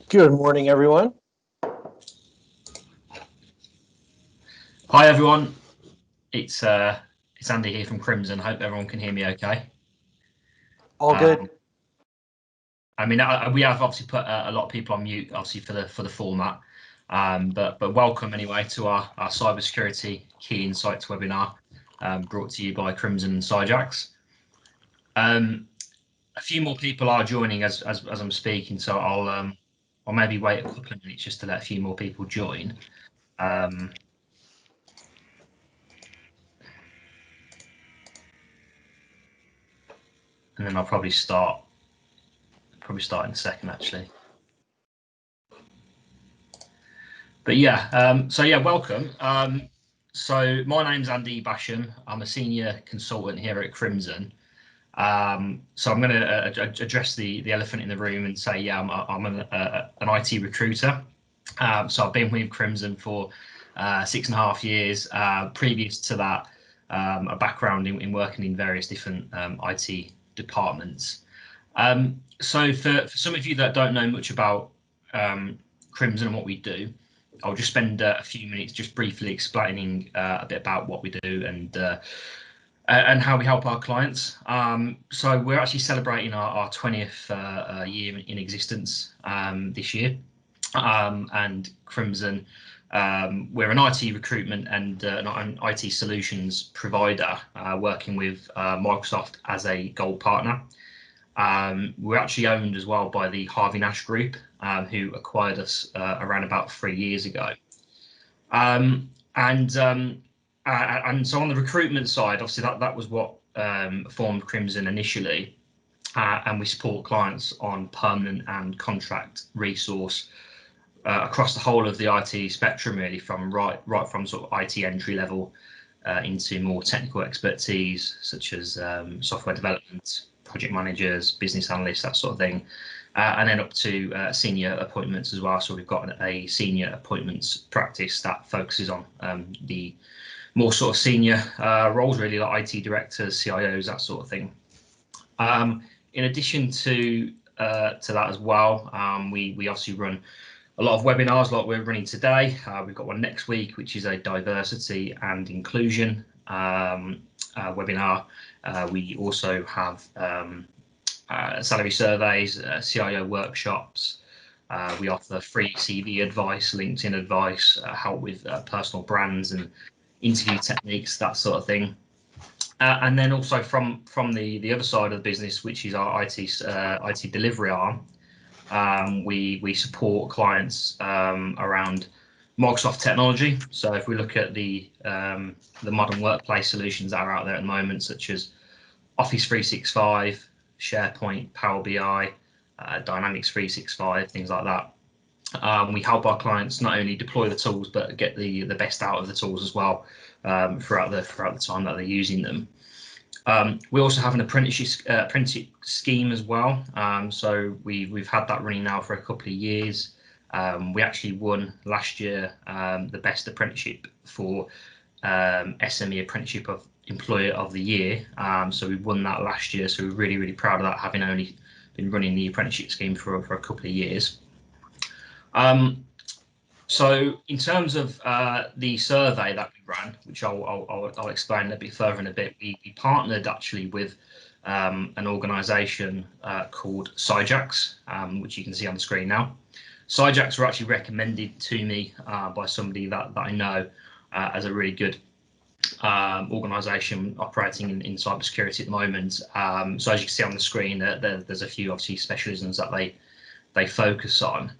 Good morning, everyone. Hi everyone, it's Andy here from Crimson. Hope everyone can hear me okay. All good. I mean, we have obviously put a lot of people on mute, obviously for the format, but welcome anyway to our cybersecurity key insights webinar, brought to you by Crimson and Syjax. A few more people are joining as I'm speaking, so I'll maybe wait a couple of minutes just to let a few more people join. And then I'll probably start in a second actually. But yeah, so yeah, welcome. So my name's Andy Basham. I'm a senior consultant here at Crimson. So I'm going to address the elephant in the room and say, yeah, I'm an IT recruiter. So I've been with Crimson for 6.5 years. Previous to that, a background in working in various different IT departments. So for some of you that don't know much about Crimson and what we do, I'll just spend a few minutes just briefly explaining a bit about what we do and how we help our clients. So we're actually celebrating our 20th year in existence this year. And Crimson, we're an IT recruitment and an IT solutions provider working with Microsoft as a gold partner. We're actually owned as well by the Harvey Nash Group, who acquired us around about 3 years ago. And so on the recruitment side, obviously that was what formed Crimson initially, and we support clients on permanent and contract resource across the whole of the IT spectrum, really, from right from sort of IT entry level into more technical expertise such as software development, project managers, business analysts, that sort of thing, and then up to senior appointments as well. So we've got a senior appointments practice that focuses on the more sort of senior roles, really, like IT directors, CIOs, that sort of thing. In addition to that as well, we obviously run a lot of webinars like we're running today. We've got one next week, which is a diversity and inclusion webinar. We also have salary surveys, CIO workshops. We offer free CV advice, LinkedIn advice, help with personal brands and interview techniques, that sort of thing. And then also from the other side of the business, which is our IT delivery arm, we support clients around Microsoft technology. So if we look at the modern workplace solutions that are out there at the moment, such as Office 365, SharePoint, Power BI, Dynamics 365, things like that. We help our clients not only deploy the tools, but get the best out of the tools as well throughout the time that they're using them. We also have an apprenticeship scheme as well. So we've had that running now for a couple of years. We actually won last year the best apprenticeship for SME Apprenticeship of Employer of the Year. So we won that last year. So we're really, really proud of that, having only been running the apprenticeship scheme for a couple of years. So in terms of the survey that we ran, which I'll explain a bit further in a bit, we partnered actually with an organisation called Syjax, which you can see on the screen now. Syjax were actually recommended to me by somebody that I know as a really good organisation operating in cybersecurity at the moment. So as you can see on the screen, there's a few obviously specialisms that they focus on.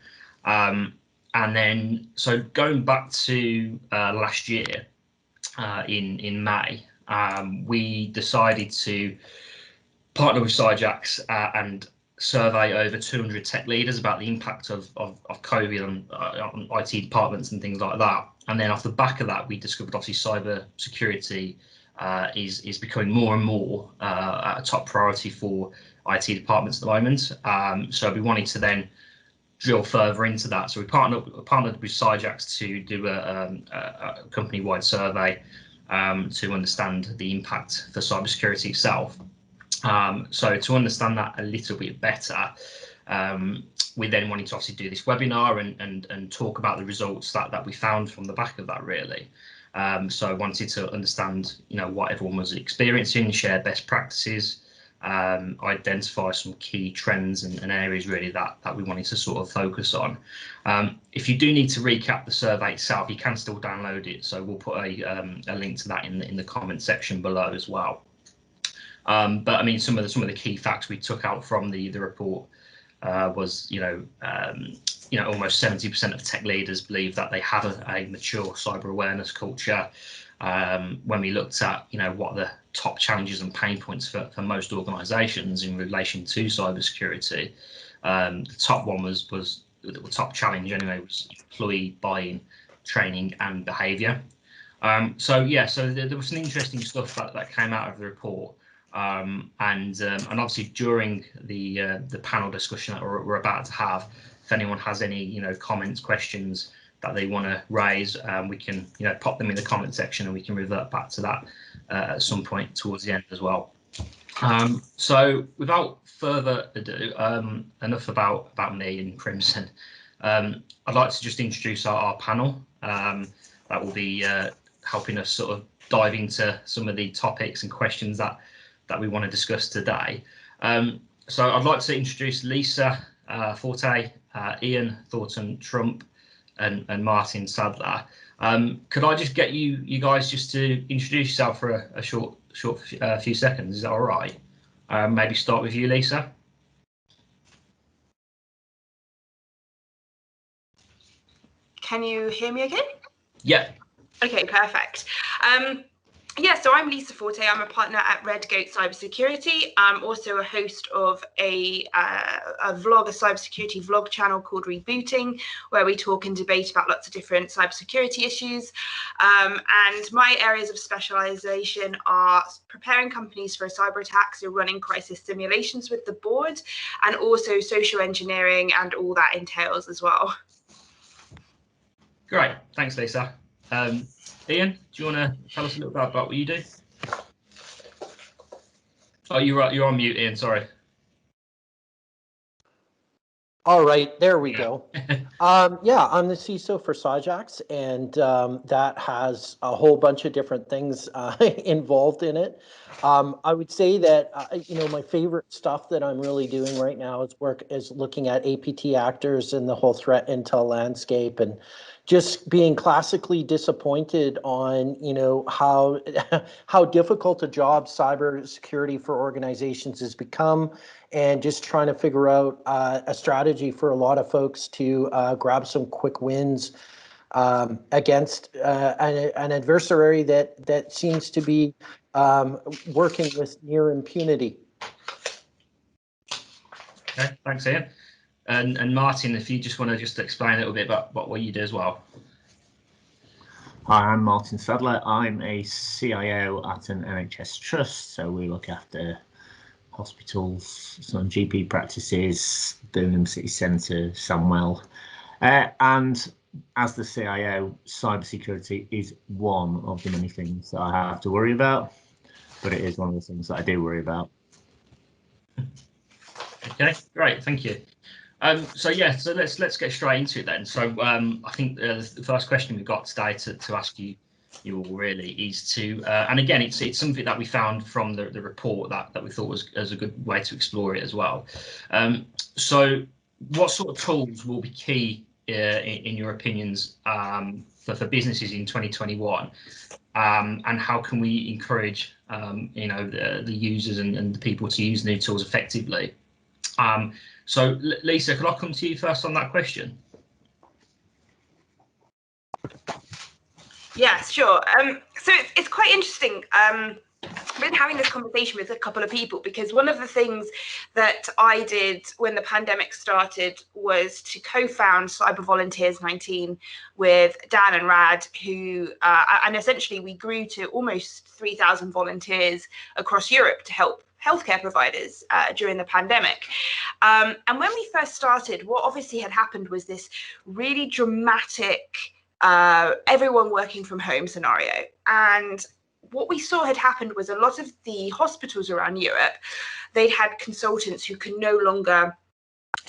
And then, so going back to last year in May, we decided to partner with Syjax and survey over 200 tech leaders about the impact of COVID on IT departments and things like that. And then off the back of that, we discovered obviously cyber security is becoming more and more a top priority for IT departments at the moment. So we wanted to then drill further into that. So we partnered with Syjax to do a company-wide survey to understand the impact for cybersecurity itself. So to understand that a little bit better, We then wanted to obviously do this webinar and talk about the results that we found from the back of that, really. So I wanted to understand, what everyone was experiencing, share best practices, identify some key trends and areas really that we wanted to sort of focus on. If you do need to recap the survey itself, you can still download it. So we'll put a link to that in the comment section below as well. But I mean, some of the key facts we took out from the report was, almost 70% of tech leaders believe that they have a mature cyber awareness culture. When we looked at, what the top challenges and pain points for most organisations in relation to cybersecurity, the top one was the top challenge anyway was employee buy-in, training and behaviour. So there was some interesting stuff that came out of the report. And obviously during the panel discussion that we're about to have, if anyone has any comments, questions that they want to raise, we can pop them in the comment section and we can revert back to that at some point towards the end as well. So without further ado, enough about me and Crimson. I'd like to just introduce our panel that will be helping us sort of dive into some of the topics and questions that we want to discuss today. So I'd like to introduce Lisa Forte, Ian Thornton-Trump, and Martin Sadler. Could I just get you guys just to introduce yourself for a short few seconds? Is that all right? Maybe start with you, Lisa. Can you hear me again? Yeah. Okay, perfect. So I'm Lisa Forte. I'm a partner at Red Goat Cybersecurity. I'm also a host of a cybersecurity vlog channel called Rebooting, where we talk and debate about lots of different cybersecurity issues. And my areas of specialization are preparing companies for a cyber attack, so running crisis simulations with the board, and also social engineering and all that entails as well. Great, thanks, Lisa. Ian, do you want to tell us a little bit about what you do? Oh, you're on mute, Ian. Sorry. All right, there we go. I'm the CISO for Cyjax, and that has a whole bunch of different things involved in it. I would say that my favorite stuff that I'm really doing right now is looking at APT actors and the whole threat intel landscape, and just being classically disappointed on how difficult a job cybersecurity for organizations has become, and just trying to figure out a strategy for a lot of folks to grab some quick wins against an adversary that seems to be working with near impunity. Okay, thanks, Ian. And Martin, if you just want to just explain a little bit about what you do as well. Hi, I'm Martin Sadler. I'm a CIO at an NHS trust, so we look after hospitals, some GP practices, Birmingham City Centre, Samwell. And as the CIO, cybersecurity is one of the many things that I have to worry about, but it is one of the things that I do worry about. Okay, great, thank you. So let's get straight into it then. So I think the first question we've got today to ask you all really is to, and again, it's something that we found from the report that we thought was a good way to explore it as well. So what sort of tools will be key in your opinions for businesses in 2021, and how can we encourage the users and the people to use new tools effectively? So Lisa, could I come to you first on that question? Yes, sure. So it's quite interesting. I've been having this conversation with a couple of people, because one of the things that I did when the pandemic started was to co-found Cyber Volunteers 19 with Dan and Rad, who and essentially we grew to almost 3,000 volunteers across Europe to help healthcare providers during the pandemic. And when we first started, what obviously had happened was this really dramatic everyone working from home scenario. And what we saw had happened was a lot of the hospitals around Europe, they'd had consultants who could no longer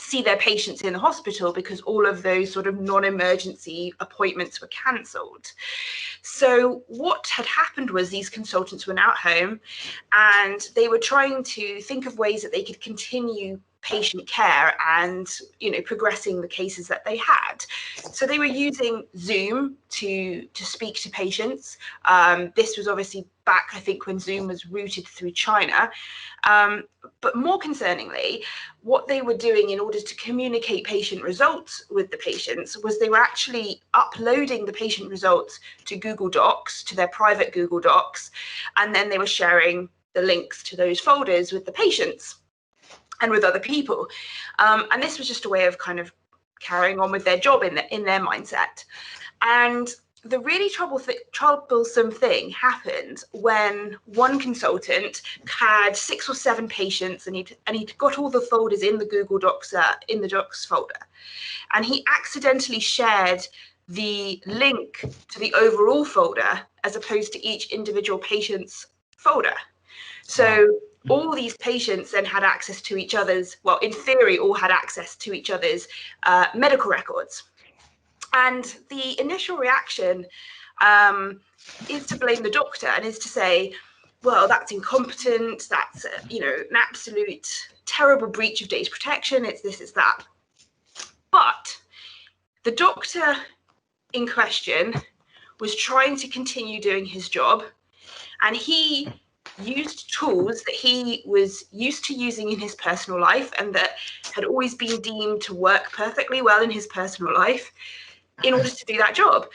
see their patients in the hospital because all of those sort of non-emergency appointments were cancelled. So what had happened was these consultants were now at home and they were trying to think of ways that they could continue patient care and, you know, progressing the cases that they had. So they were using Zoom to speak to patients. This was obviously back, I think, when Zoom was routed through China. But more concerningly, what they were doing in order to communicate patient results with the patients was they were actually uploading the patient results to Google Docs, to their private Google Docs, and then they were sharing the links to those folders with the patients and with other people. And this was just a way of kind of carrying on with their job in their mindset. And the really troublesome thing happened when one consultant had 6 or 7 patients and he'd got all the folders in the Google Docs, in the Docs folder. And he accidentally shared the link to the overall folder as opposed to each individual patient's folder. So all these patients then had access to each other's, well, in theory, all had access to each other's medical records. And the initial reaction is to blame the doctor and is to say, well, that's incompetent, that's you know, an absolute terrible breach of data protection, it's this, it's that. But the doctor in question was trying to continue doing his job, and he used tools that he was used to using in his personal life and that had always been deemed to work perfectly well in his personal life in order to do that job.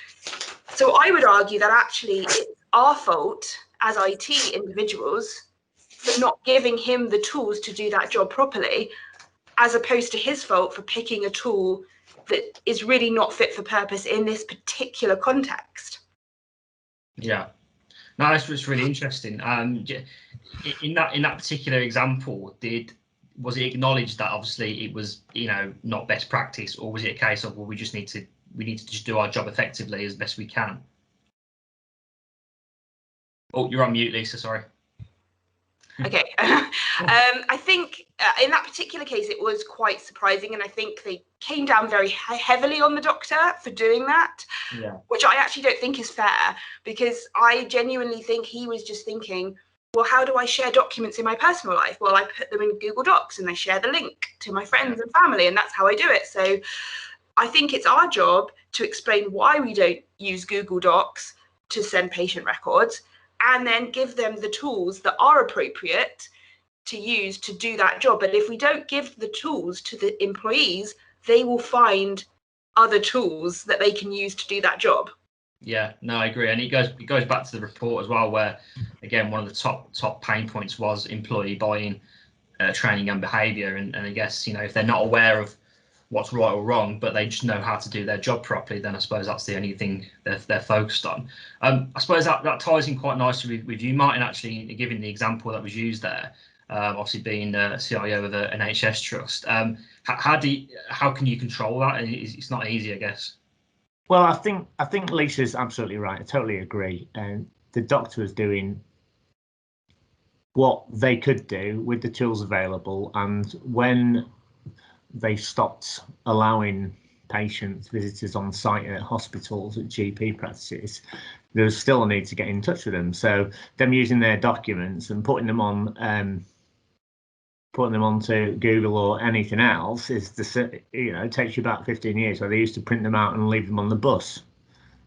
So I would argue that actually it's our fault as IT individuals for not giving him the tools to do that job properly, as opposed to his fault for picking a tool that is really not fit for purpose in this particular context. Yeah. No, that's just really interesting. In that particular example, was it acknowledged that obviously it was, you know, not best practice, or was it a case of, well, we need to just do our job effectively as best we can? Oh, you're on mute, Lisa. Sorry. Okay. I think in that particular case, it was quite surprising, and I think they came down very heavily on the doctor for doing that, which I actually don't think is fair, because I genuinely think he was just thinking, well, how do I share documents in my personal life? Well, I put them in Google Docs and I share the link to my friends and family, and that's how I do it. So I think it's our job to explain why we don't use Google Docs to send patient records, and then give them the tools that are appropriate to use to do that job. But if we don't give the tools to the employees, they will find other tools that they can use to do that job. Yeah, no, I agree. And it goes back to the report as well, where, again, one of the top pain points was employee buy-in, training and behaviour. And I guess, you know, if they're not aware of what's right or wrong, but they just know how to do their job properly, then I suppose that's the only thing they're focused on. I suppose that ties in quite nicely with you, Martin, actually, giving the example that was used there, obviously being CIO of an NHS trust. How can you control that? It's not easy, I guess. Well, I think Lisa's absolutely right. I totally agree. And the doctor was doing what they could do with the tools available, and when they stopped allowing patients, visitors on site at hospitals, at GP practices, there was still a need to get in touch with them. So them using their documents and putting them onto Google or anything else is it takes you about 15 years where they used to print them out and leave them on the bus.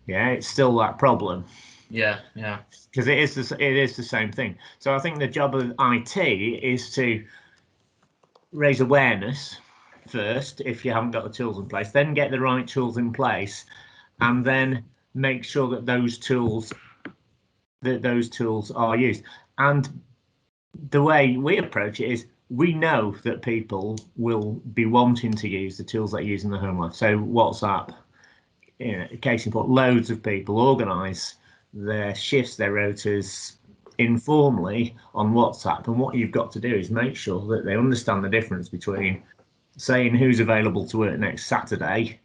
Yeah, it's still that problem. Yeah. Because it is the same thing. So I think the job of IT is to raise awareness first, if you haven't got the tools in place, then get the right tools in place, and then make sure that those tools are used. And the way we approach it is, we know that people will be wanting to use the tools they use in their home life. So WhatsApp, case in point, loads of people organise their shifts, their rotas informally on WhatsApp, and what you've got to do is make sure that they understand the difference between saying who's available to work next Saturday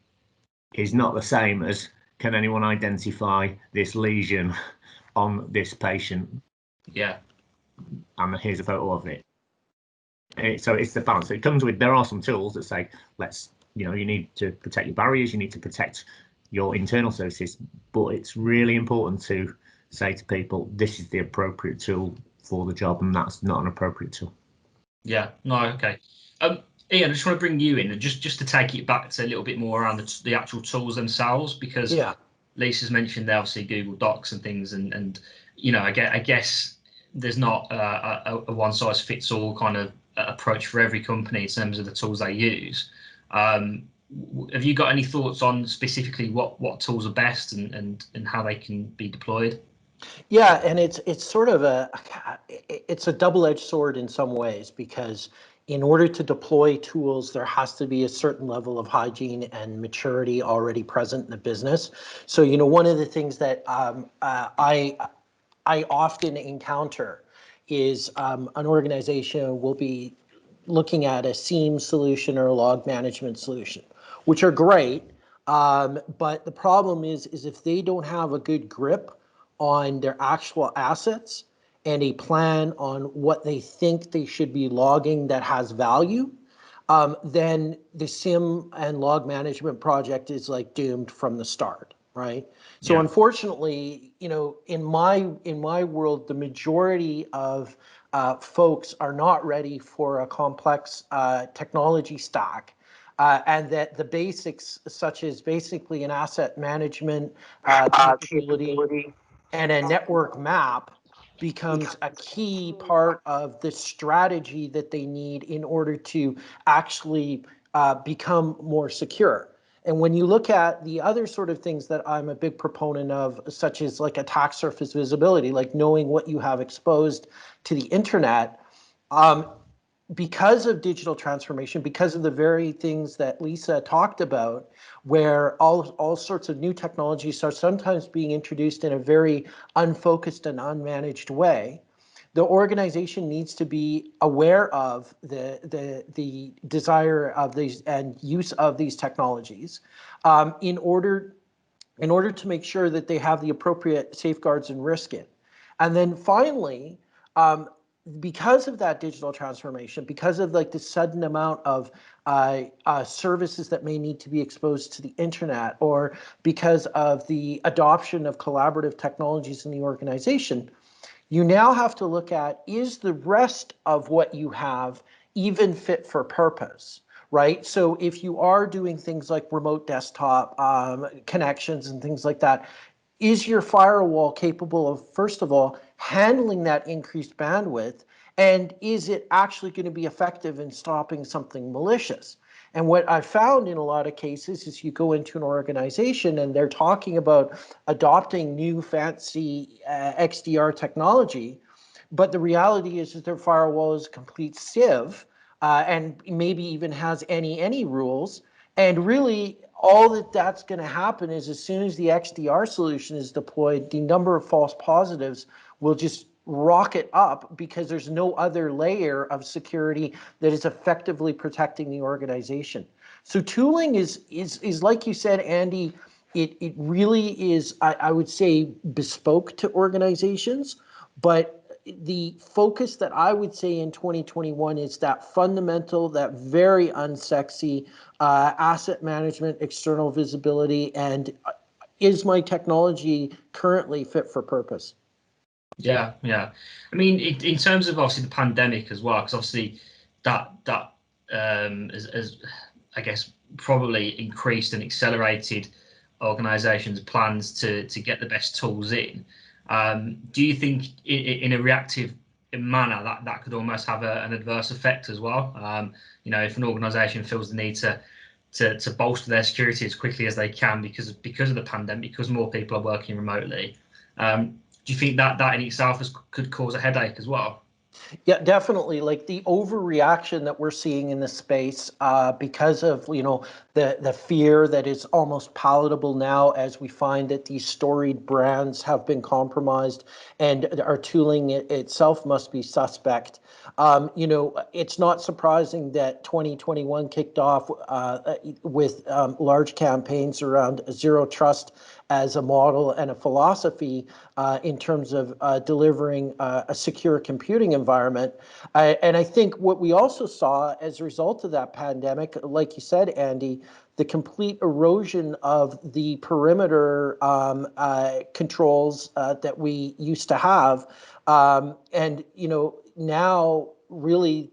is not the same as, can anyone identify this lesion on this patient? Yeah. And here's a photo of it. So it's the balance. So it comes with, there are some tools that say, you need to protect your barriers, you need to protect your internal services, but it's really important to say to people, this is the appropriate tool for the job, and that's not an appropriate tool. Yeah, no, okay. Ian, I just want to bring you in and just to take it back to a little bit more around the actual tools themselves, because Lisa's mentioned there obviously Google Docs and things, and I guess there's not a one size fits all kind of approach for every company in terms of the tools they use. Have you got any thoughts on specifically what tools are best and how they can be deployed? Yeah, and it's sort of it's a double-edged sword in some ways, because in order to deploy tools, there has to be a certain level of hygiene and maturity already present in the business. So, one of the things that I often encounter is an organization will be looking at a SIEM solution or a log management solution, which are great. But the problem is if they don't have a good grip on their actual assets and a plan on what they think they should be logging that has value, then the SIM and log management project is like doomed from the start, right? So unfortunately, in my world, the majority of folks are not ready for a complex technology stack. And that the basics, such as basically an asset management capability and a network map, becomes a key part of the strategy that they need in order to actually become more secure. And when you look at the other sort of things that I'm a big proponent of, such as like attack surface visibility, like knowing what you have exposed to the internet, because of digital transformation, because of the very things that Lisa talked about, where all sorts of new technologies are sometimes being introduced in a very unfocused and unmanaged way, the organization needs to be aware of the desire of these and use of these technologies in order to make sure that they have the appropriate safeguards and risk in. And then finally, because of that digital transformation, because of like the sudden amount of services that may need to be exposed to the internet, or because of the adoption of collaborative technologies in the organization, you now have to look at, is the rest of what you have even fit for purpose, right? So if you are doing things like remote desktop connections and things like that, is your firewall capable of, first of all, handling that increased bandwidth? And is it actually going to be effective in stopping something malicious? And what I found in a lot of cases is you go into an organization and they're talking about adopting new fancy XDR technology, but the reality is that their firewall is a complete sieve and maybe even has any rules. And really, all that's going to happen is as soon as the XDR solution is deployed, the number of false positives will just rocket up because there's no other layer of security that is effectively protecting the organization. So tooling is like you said, Andy, it really is, I would say, bespoke to organizations, but the focus that I would say in 2021 is that fundamental, that very unsexy asset management, external visibility, and is my technology currently fit for purpose? Yeah. I mean, in terms of obviously the pandemic as well, because obviously that as I guess probably increased and accelerated organisations' plans to get the best tools in. Do you think in a reactive manner that could almost have an adverse effect as well? If an organisation feels the need to bolster their security as quickly as they can because of the pandemic, because more people are working remotely. Do you think that in itself could cause a headache as well? Yeah, definitely. Like the overreaction that we're seeing in this space, because of the fear that is almost palatable now, as we find that these storied brands have been compromised, and our tooling itself must be suspect. It's not surprising that 2021 kicked off with large campaigns around zero trust as a model and a philosophy in terms of delivering a secure computing environment. And I think what we also saw as a result of that pandemic, like you said, Andy, the complete erosion of the perimeter controls that we used to have. And, you know, now really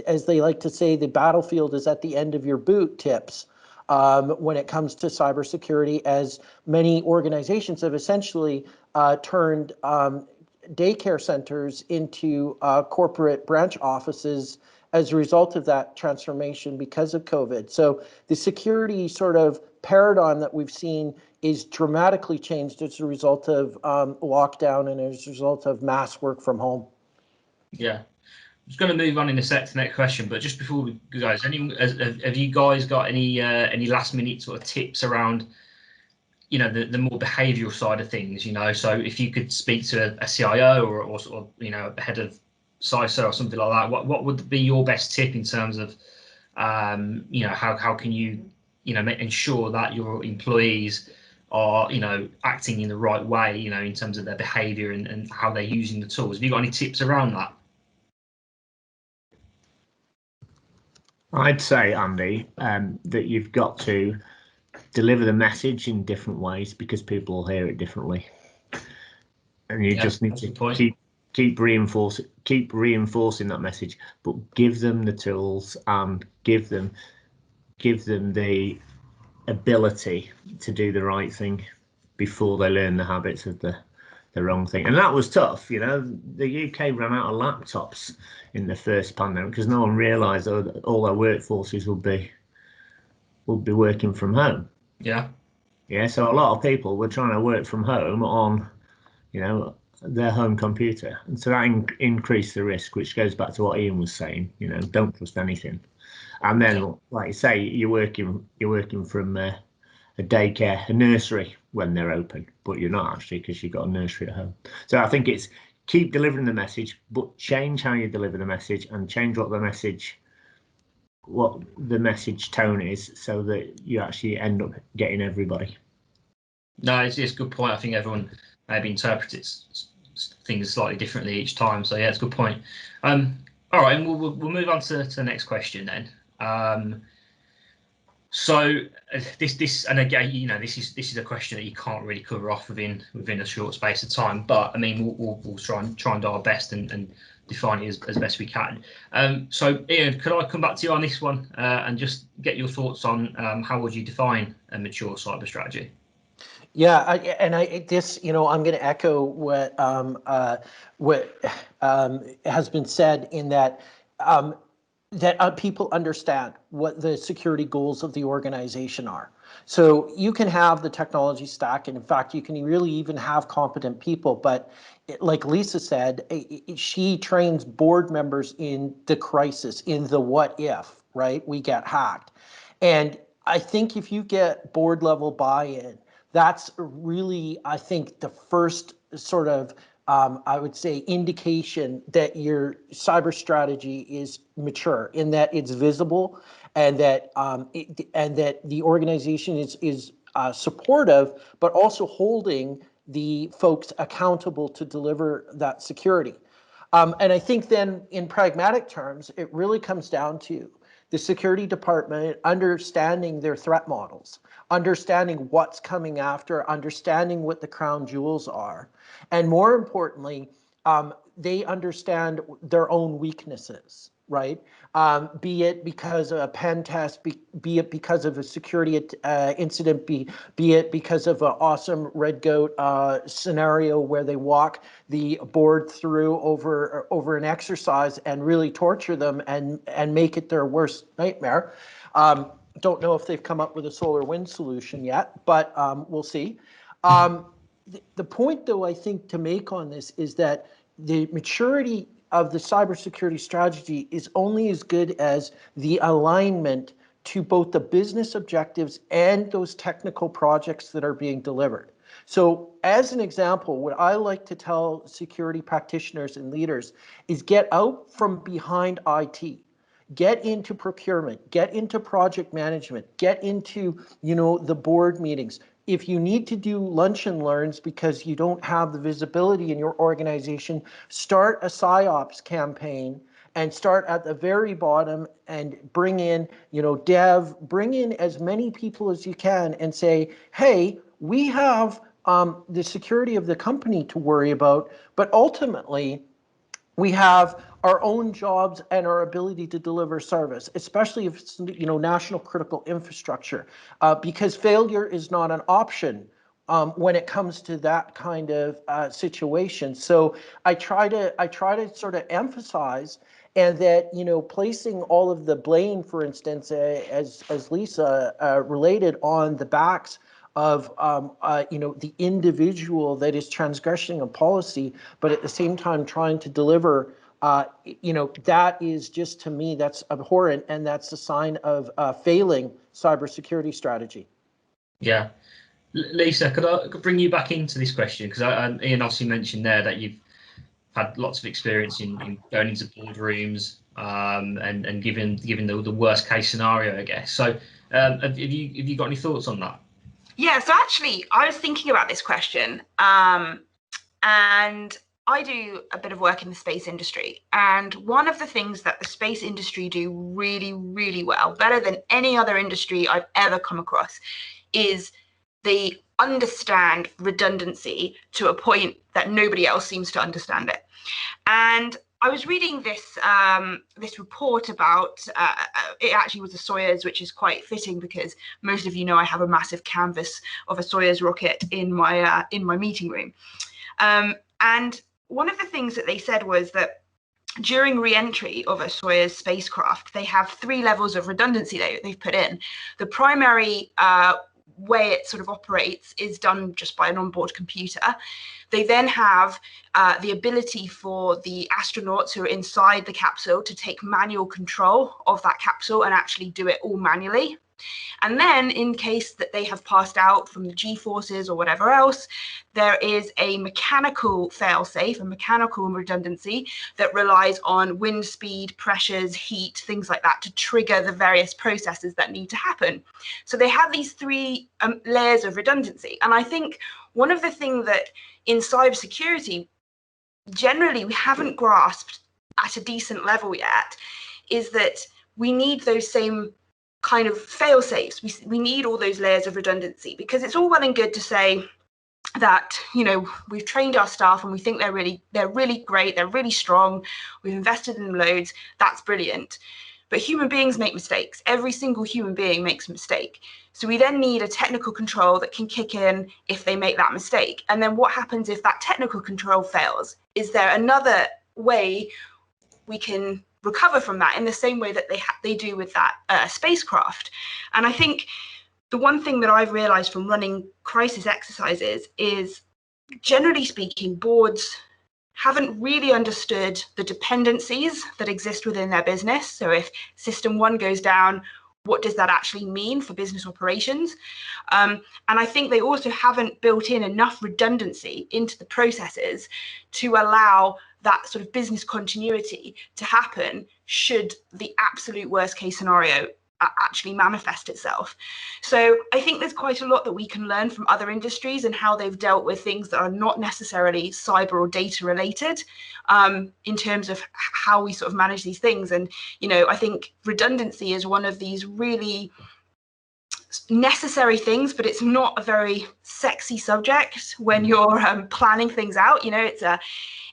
as they like to say, the battlefield is at the end of your boot tips when it comes to cybersecurity, as many organizations have essentially turned daycare centers into corporate branch offices as a result of that transformation because of COVID. So the security sort of paradigm that we've seen is dramatically changed as a result of lockdown and as a result of mass work from home. Yeah. I'm just going to move on in a sec to the next question, but just before we go, guys, have you guys got any last minute sort of tips around, you know, the more behavioural side of things, you know? So if you could speak to a CIO or sort of, you know, a head of CISO or something like that, what would be your best tip in terms of, you know, how can you, you know, ensure that your employees are, you know, acting in the right way, you know, in terms of their behaviour and how they're using the tools? Have you got any tips around that? I'd say, Andy, that you've got to deliver the message in different ways because people will hear it differently, and you just need to keep reinforcing that message, but give them the tools and give them the ability to do the right thing before they learn the habits of the wrong thing. And that was tough, you know. The UK ran out of laptops in the first pandemic because no one realised that all their workforces would be working from home. Yeah. So a lot of people were trying to work from home on, you know, their home computer, and so that increased the risk, which goes back to what Ian was saying. You know, don't trust anything. And then, like you say, you're working from a daycare, a nursery when they're open, but you're not actually, because you've got a nursery at home. So I think it's keep delivering the message, but change how you deliver the message and change what the message tone is, so that you actually end up getting everybody. No, it's a good point. I think everyone maybe interprets things slightly differently each time. So yeah, it's a good point. All right, and we'll move on to the next question then. So this and again, you know, this is a question that you can't really cover off within a short space of time. But I mean, we'll try and do our best and define it as best we can. So Ian, could I come back to you on this one and just get your thoughts on how would you define a mature cyber strategy? Yeah, this, you know, I'm going to echo what has been said in that people understand what the security goals of the organization are. So you can have the technology stack, and in fact, you can really even have competent people. But like Lisa said, she trains board members in the crisis, in the what if, right? We get hacked. And I think if you get board level buy-in, that's really, I think, the first sort of, I would say, indication that your cyber strategy is mature, in that it's visible, and that the organization is supportive, but also holding the folks accountable to deliver that security. And I think then, in pragmatic terms, it really comes down to the security department understanding their threat models, understanding what's coming after, understanding what the crown jewels are, and more importantly, they understand their own weaknesses, right? Be it because of a pen test, be it because of a security incident, be it because of an awesome red goat scenario where they walk the board through over an exercise and really torture them and make it their worst nightmare. Don't know if they've come up with a SolarWinds solution yet, but we'll see. The point, though, I think to make on this is that the maturity of the cybersecurity strategy is only as good as the alignment to both the business objectives and those technical projects that are being delivered. So as an example, what I like to tell security practitioners and leaders is get out from behind IT. Get into procurement, get into project management, get into, you know, the board meetings, if you need to do lunch and learns because you don't have the visibility in your organization, start a PsyOps campaign and start at the very bottom and bring in, dev, bring in as many people as you can and say, hey, we have the security of the company to worry about, but ultimately, we have our own jobs and our ability to deliver service, especially if it's national critical infrastructure, because failure is not an option when it comes to that kind of situation. So I try to sort of emphasize, and that placing all of the blame, for instance, as Lisa related, on the backs of the individual that is transgressing a policy, but at the same time trying to deliver, that is just, to me, that's abhorrent, and that's a sign of failing cybersecurity strategy. Yeah. Lisa, could I bring you back into this question? Because Ian obviously mentioned there that you've had lots of experience in going into boardrooms and giving the worst case scenario, I guess. So have you got any thoughts on that? Yeah, so actually, I was thinking about this question, and I do a bit of work in the space industry. And one of the things that the space industry do really, really well, better than any other industry I've ever come across, is they understand redundancy to a point that nobody else seems to understand it. And I was reading this this report about it actually was a Soyuz, which is quite fitting because most of you know I have a massive canvas of a Soyuz rocket in my meeting room. And one of the things that they said was that during re-entry of a Soyuz spacecraft, they have 3 levels of redundancy they've put in. The primary way it sort of operates is done just by an onboard computer. They then have the ability for the astronauts who are inside the capsule to take manual control of that capsule and actually do it all manually. And then, in case that they have passed out from the G-forces or whatever else, there is a mechanical fail-safe, a mechanical redundancy that relies on wind speed, pressures, heat, things like that to trigger the various processes that need to happen. So they have these 3 layers of redundancy. And I think one of the things that in cybersecurity, generally we haven't grasped at a decent level yet is that we need those same kind of fail safes. We need all those layers of redundancy, because it's all well and good to say that we've trained our staff and we think they're really great, they're really strong, we've invested in them loads, that's brilliant. But human beings make mistakes. Every single human being makes a mistake. So we then need a technical control that can kick in if they make that mistake. And then what happens if that technical control fails? Is there another way we can recover from that in the same way that they do with that spacecraft? And I think the one thing that I've realized from running crisis exercises is, generally speaking, boards haven't really understood the dependencies that exist within their business. So if system 1 goes down, what does that actually mean for business operations? And I think they also haven't built in enough redundancy into the processes to allow that sort of business continuity to happen should the absolute worst case scenario actually manifest itself. So I think there's quite a lot that we can learn from other industries and how they've dealt with things that are not necessarily cyber or data related, in terms of how we sort of manage these things. And I think redundancy is one of these really necessary things, but it's not a very sexy subject when you're planning things out.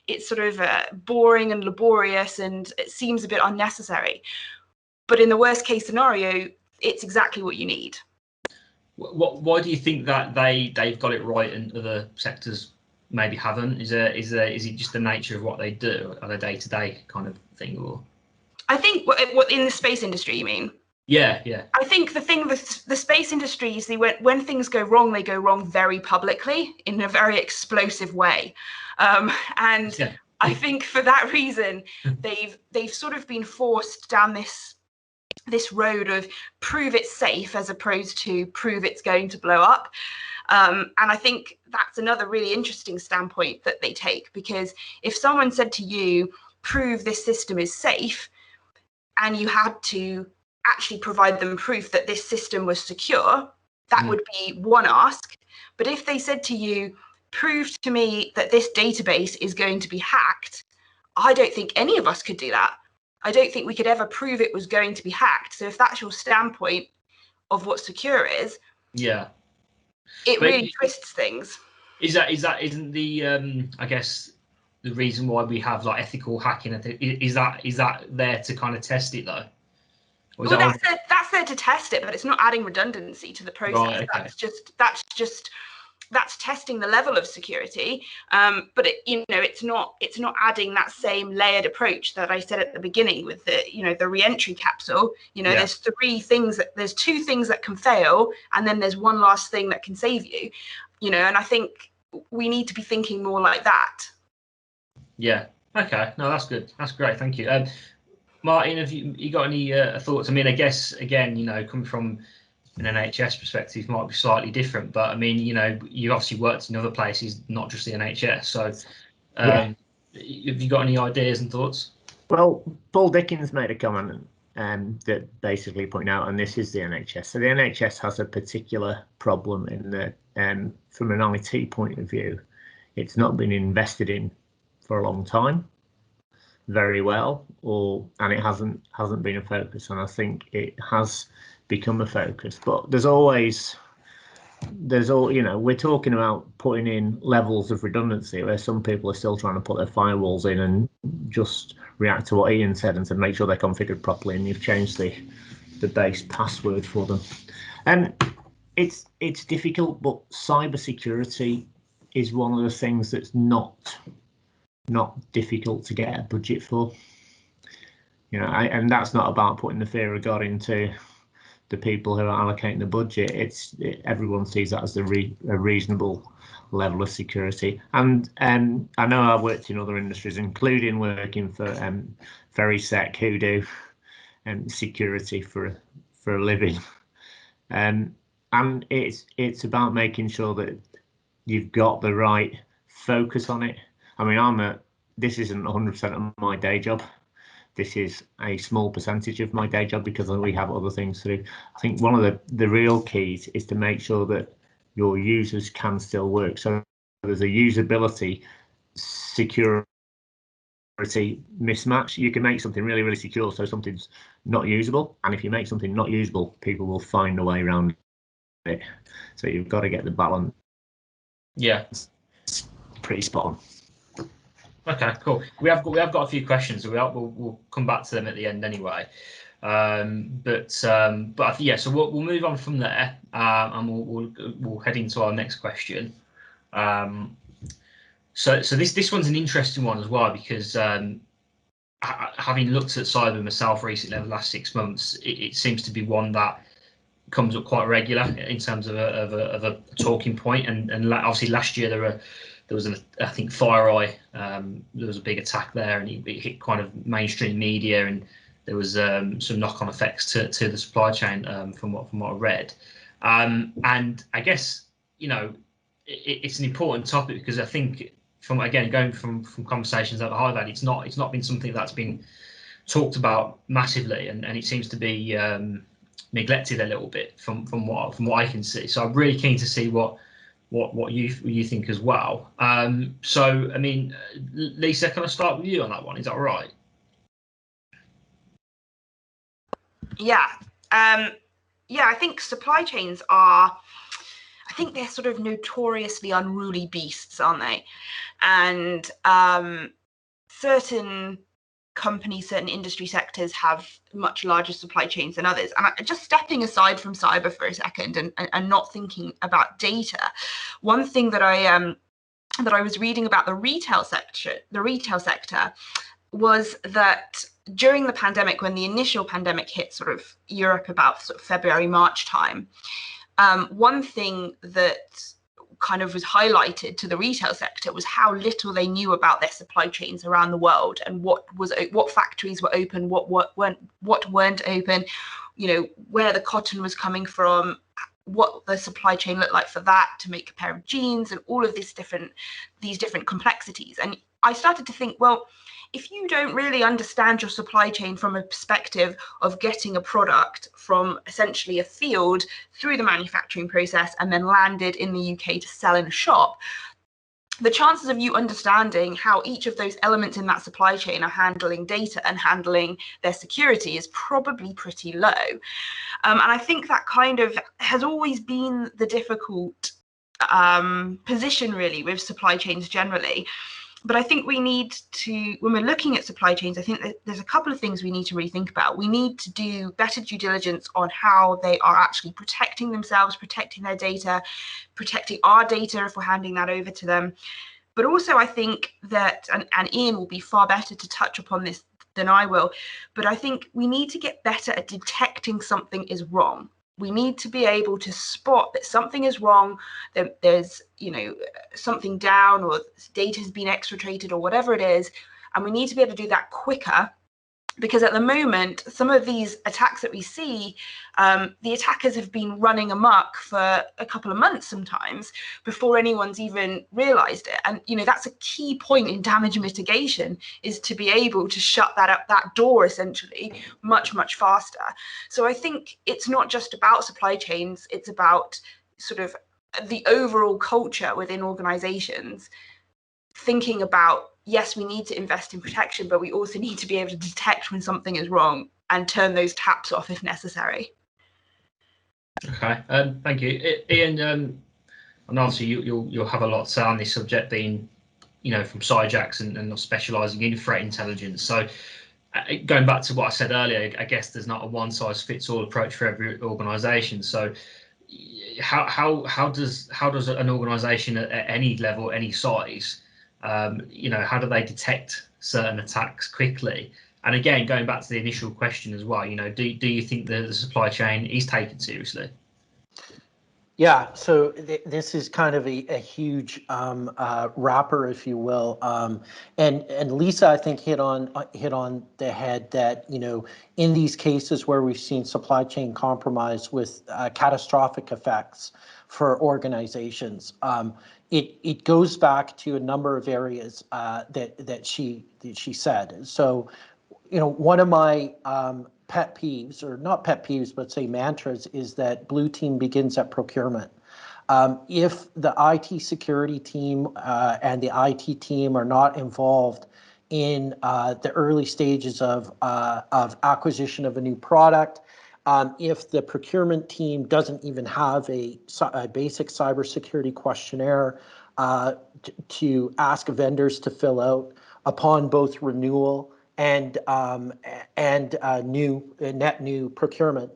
It's sort of boring and laborious, and it seems a bit unnecessary. But in the worst case scenario, it's exactly what you need. Why do you think that they've got it right and other sectors maybe haven't? Is it just the nature of what they do, on a day-to-day kind of thing, or? I think what in the space industry, you mean? Yeah. I think the thing with the space industry is when things go wrong, they go wrong very publicly in a very explosive way, and yeah. I think for that reason they've sort of been forced down this road of prove it's safe as opposed to prove it's going to blow up. And I think that's another really interesting standpoint that they take, because if someone said to you, prove this system is safe, and you had to actually provide them proof that this system was secure, That would be one ask. But if they said to you, prove to me that this database is going to be hacked, I don't think any of us could do that. I don't think we could ever prove it was going to be hacked. So if that's your standpoint of what secure is, it really twists things. Isn't the I guess the reason why we have like ethical hacking is that there to kind of test it though? Well, that's there to test it, but it's not adding redundancy to the process. Right, okay. That's testing the level of security, but it's not adding that same layered approach that I said at the beginning with the re-entry capsule. There's there's two things that can fail, and then there's one last thing that can save you. And I think we need to be thinking more like that. Yeah. Okay. No, that's good. That's great. Thank you. Martin, have you got any thoughts? I mean, I guess again, coming from an NHS perspective might be slightly different, but I mean, you obviously worked in other places, not just the NHS. So, have you got any ideas and thoughts? Well, Paul Dickens made a comment that basically pointed out, and this is the NHS. So the NHS has a particular problem in that, from an IT point of view, it's not been invested in for a long time very well, and it hasn't been a focus, and I think it has become a focus. But we're talking about putting in levels of redundancy where some people are still trying to put their firewalls in and just react to what Ian said and to make sure they're configured properly, and you've changed the base password for them. And it's difficult, but cybersecurity is one of the things that's not difficult to get a budget for. And that's not about putting the fear of God into the people who are allocating the budget. Everyone sees that as a reasonable level of security. And I know I've worked in other industries, including working for Verisec, who do security for a living. And it's about making sure that you've got the right focus on it. I mean, this isn't 100% of my day job. This is a small percentage of my day job because we have other things to do. I think one of the real keys is to make sure that your users can still work. So there's a usability security mismatch. You can make something really, really secure so something's not usable. And if you make something not usable, people will find a way around it. So you've got to get the balance. Yeah. It's pretty spot on. Okay, cool. We have got a few questions, so we'll come back to them at the end anyway. But yeah, so we'll move on from there, and we'll head into our next question. So this one's an interesting one as well, because having looked at cyber myself recently over the last 6 months, it seems to be one that comes up quite regular in terms of a talking point. And obviously last year there was I think FireEye, there was a big attack there, and it hit kind of mainstream media, and there was some knock-on effects to the supply chain from what I read. And I guess it's an important topic because I think going from conversations at the Hive, it's not been something that's been talked about massively, and it seems to be neglected a little bit from what I can see. So I'm really keen to see what you think as well. So I mean, Lisa, can I start with you on that one? Is that all right? Yeah. I think supply chains are, I think they're sort of notoriously unruly beasts, aren't they? And certain companies, certain industry sectors have much larger supply chains than others. And just stepping aside from cyber for a second and not thinking about data, one thing that I was reading about the retail sector was that during the pandemic, when the initial pandemic hit sort of Europe about sort of February, March time, one thing that kind of was highlighted to the retail sector was how little they knew about their supply chains around the world, and what factories were open, what weren't open, where the cotton was coming from, what the supply chain looked like for that to make a pair of jeans, and all of these different complexities. And I started to think, well, if you don't really understand your supply chain from a perspective of getting a product from essentially a field through the manufacturing process and then landed in the UK to sell in a shop, the chances of you understanding how each of those elements in that supply chain are handling data and handling their security is probably pretty low. And I think that kind of has always been the difficult position, really, with supply chains generally. But I think we need to, when we're looking at supply chains, I think that there's a couple of things we need to really think about. We need to do better due diligence on how they are actually protecting themselves, protecting their data, protecting our data if we're handing that over to them. But also I think that, and Ian will be far better to touch upon this than I will, but I think we need to get better at detecting something is wrong. We need to be able to spot that something is wrong, that there's, something down or data has been exfiltrated or whatever it is. And we need to be able to do that quicker, because at the moment, some of these attacks that we see, the attackers have been running amok for a couple of months sometimes before anyone's even realized it. And, that's a key point in damage mitigation, is to be able to shut that door essentially much, much faster. So I think it's not just about supply chains, it's about sort of the overall culture within organizations, thinking about, yes, we need to invest in protection, but we also need to be able to detect when something is wrong and turn those taps off if necessary. Okay, thank you, Ian. And obviously you'll have a lot to say on this subject, being from SciJax and not specialising in threat intelligence. So going back to what I said earlier, I guess there's not a one size fits all approach for every organisation. So how does an organisation at any level, any size, how do they detect certain attacks quickly? And again, going back to the initial question as well, do you think the supply chain is taken seriously? Yeah, so this is kind of a huge wrapper, if you will, and Lisa, I think, hit on the head that in these cases where we've seen supply chain compromise with catastrophic effects for organizations, it goes back to a number of areas that she said. So, one of my pet peeves, or not pet peeves, but say mantras, is that blue team begins at procurement. If the IT security team and the IT team are not involved in the early stages of acquisition of a new product, if the procurement team doesn't even have a basic cybersecurity questionnaire to ask vendors to fill out upon both renewal and net new procurement,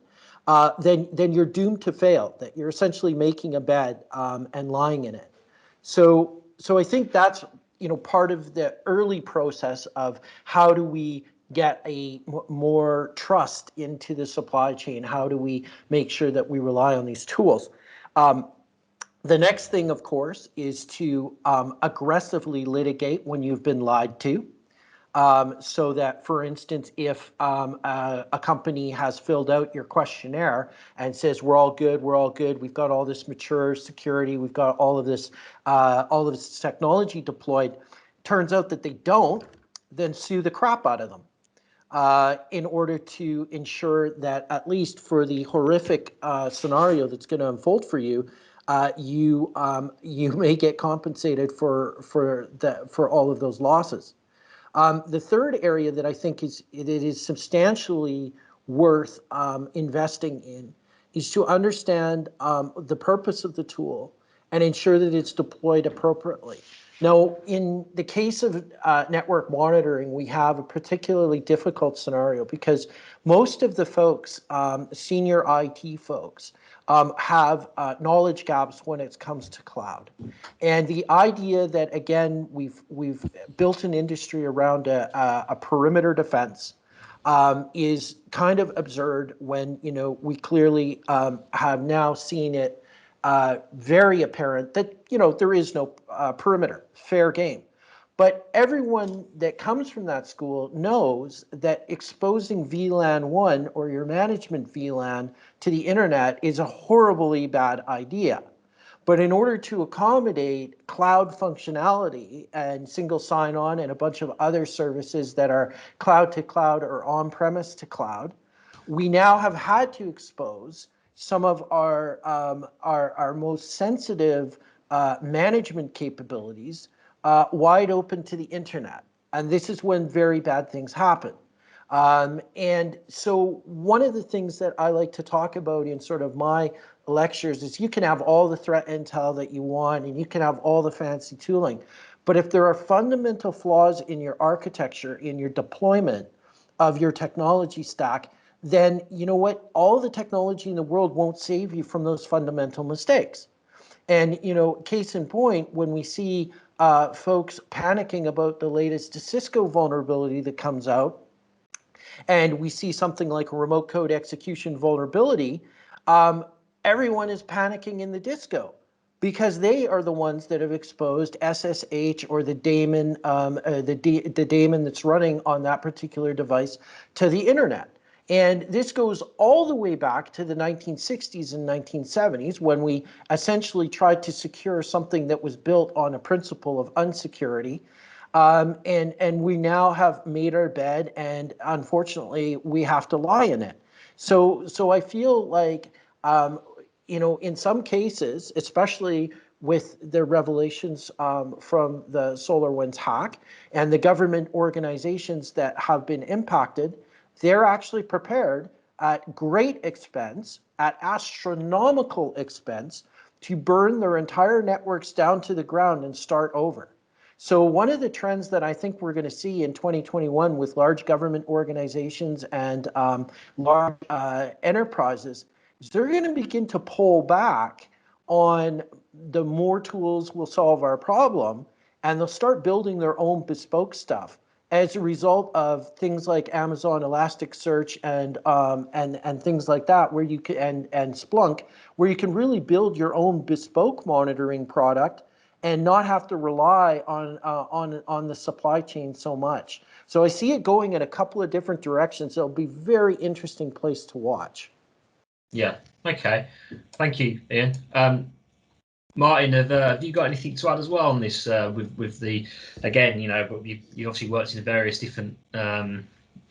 then you're doomed to fail. That you're essentially making a bed and lying in it. So I think that's part of the early process of how do we get a more trust into the supply chain? How do we make sure that we rely on these tools? The next thing, of course, is to aggressively litigate when you've been lied to. So that, for instance, if a company has filled out your questionnaire and says we're all good, we've got all this mature security, we've got all of this technology deployed, turns out that they don't, then sue the crap out of them in order to ensure that, at least for the horrific scenario that's going to unfold for you, you may get compensated for all of those losses. The third area that I think it is substantially worth investing in is to understand the purpose of the tool and ensure that it's deployed appropriately. Now, in the case of network monitoring, we have a particularly difficult scenario because most of the folks, senior IT folks, have knowledge gaps when it comes to cloud. And the idea that, again, we've built an industry around a perimeter defense is kind of absurd when we clearly have now seen it very apparent that there is no perimeter, fair game. But everyone that comes from that school knows that exposing VLAN 1 or your management VLAN to the internet is a horribly bad idea. But in order to accommodate cloud functionality and single sign-on and a bunch of other services that are cloud to cloud or on-premise to cloud, we now have had to expose some of our most sensitive management capabilities wide open to the internet. And this is when very bad things happen. And so one of the things that I like to talk about in sort of my lectures is you can have all the threat intel that you want and you can have all the fancy tooling. But if there are fundamental flaws in your architecture, in your deployment of your technology stack, then you know what? All the technology in the world won't save you from those fundamental mistakes. And, you know, case in point, when we see folks panicking about the latest Cisco vulnerability that comes out, and we see something like a remote code execution vulnerability, everyone is panicking in the disco because they are the ones that have exposed SSH or the daemon, the daemon that's running on that particular device to the internet. And this goes all the way back to the 1960s and 1970s when we essentially tried to secure something that was built on a principle of unsecurity. And we now have made our bed, and unfortunately, we have to lie in it. So I feel like, you know, in some cases, especially with the revelations from the SolarWinds hack and the government organizations that have been impacted, they're actually prepared at great expense, at astronomical expense, to burn their entire networks down to the ground and start over. So one of the trends that I think we're going to see in 2021 with large government organizations and large enterprises is they're going to begin to pull back on the more tools will solve our problem, and they'll start building their own bespoke stuff as a result of things like Amazon Elasticsearch and things like that, where you can and Splunk, where you can really build your own bespoke monitoring product and not have to rely on the supply chain so much. So I see it going in a couple of different directions. It'll be a very interesting place to watch. Yeah. Okay. Thank you, Ian. Martin, have you got anything to add as well on this? With the, again, you know, you obviously worked in various different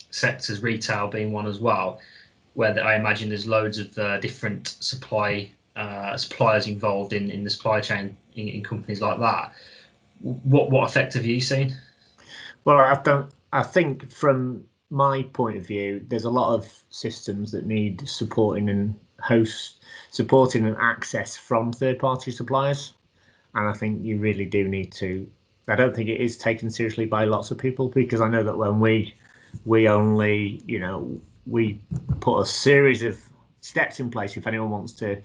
sectors, retail being one as well, where I imagine there's loads of different suppliers involved in the supply chain in companies like that. What effect have you seen? Well, I think from my point of view, there's a lot of systems that need supporting and access from third-party suppliers, and I think you really do need to. I don't think it is taken seriously by lots of people, because I know that when we only, you know, we put a series of steps in place if anyone wants to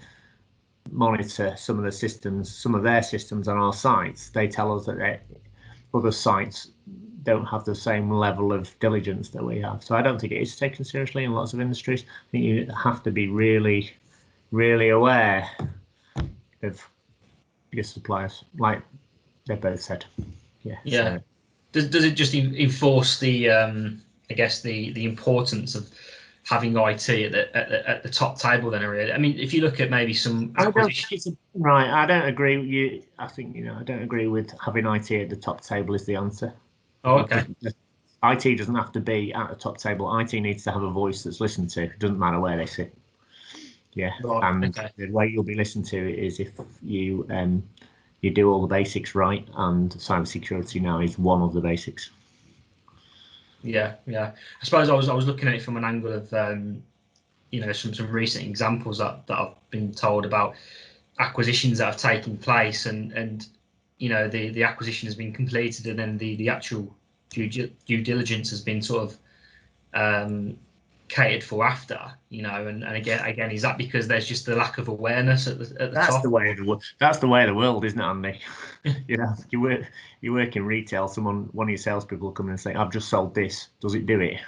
monitor some of their systems on our sites. They tell us that other sites don't have the same level of diligence that we have. So I don't think it is taken seriously in lots of industries. I think you have to be really, really aware of your suppliers, like they both said. Yeah. Yeah. So. Does it just enforce the I guess the importance of having IT at the top table then? Really, I mean, if you look at maybe some acquisitions. I don't agree with you. I think, you know, I don't agree with having IT at the top table is the answer. Oh, okay. IT doesn't have to be at the top table. IT needs to have a voice that's listened to. It doesn't matter where they sit. Yeah, right, and okay. The way you'll be listened to is if you you do all the basics right, and cybersecurity now is one of the basics. Yeah. I suppose I was looking at it from an angle of you know, some recent examples that I've been told about acquisitions that have taken place, and you know, the acquisition has been completed, and then the actual due diligence has been sort of catered for after, you know, and again, is that because there's just a lack of awareness at the that's top? That's the way of the world, isn't it, Andy? You know, you work in retail. One of your salespeople will come in and say, "I've just sold this. Does it do it?"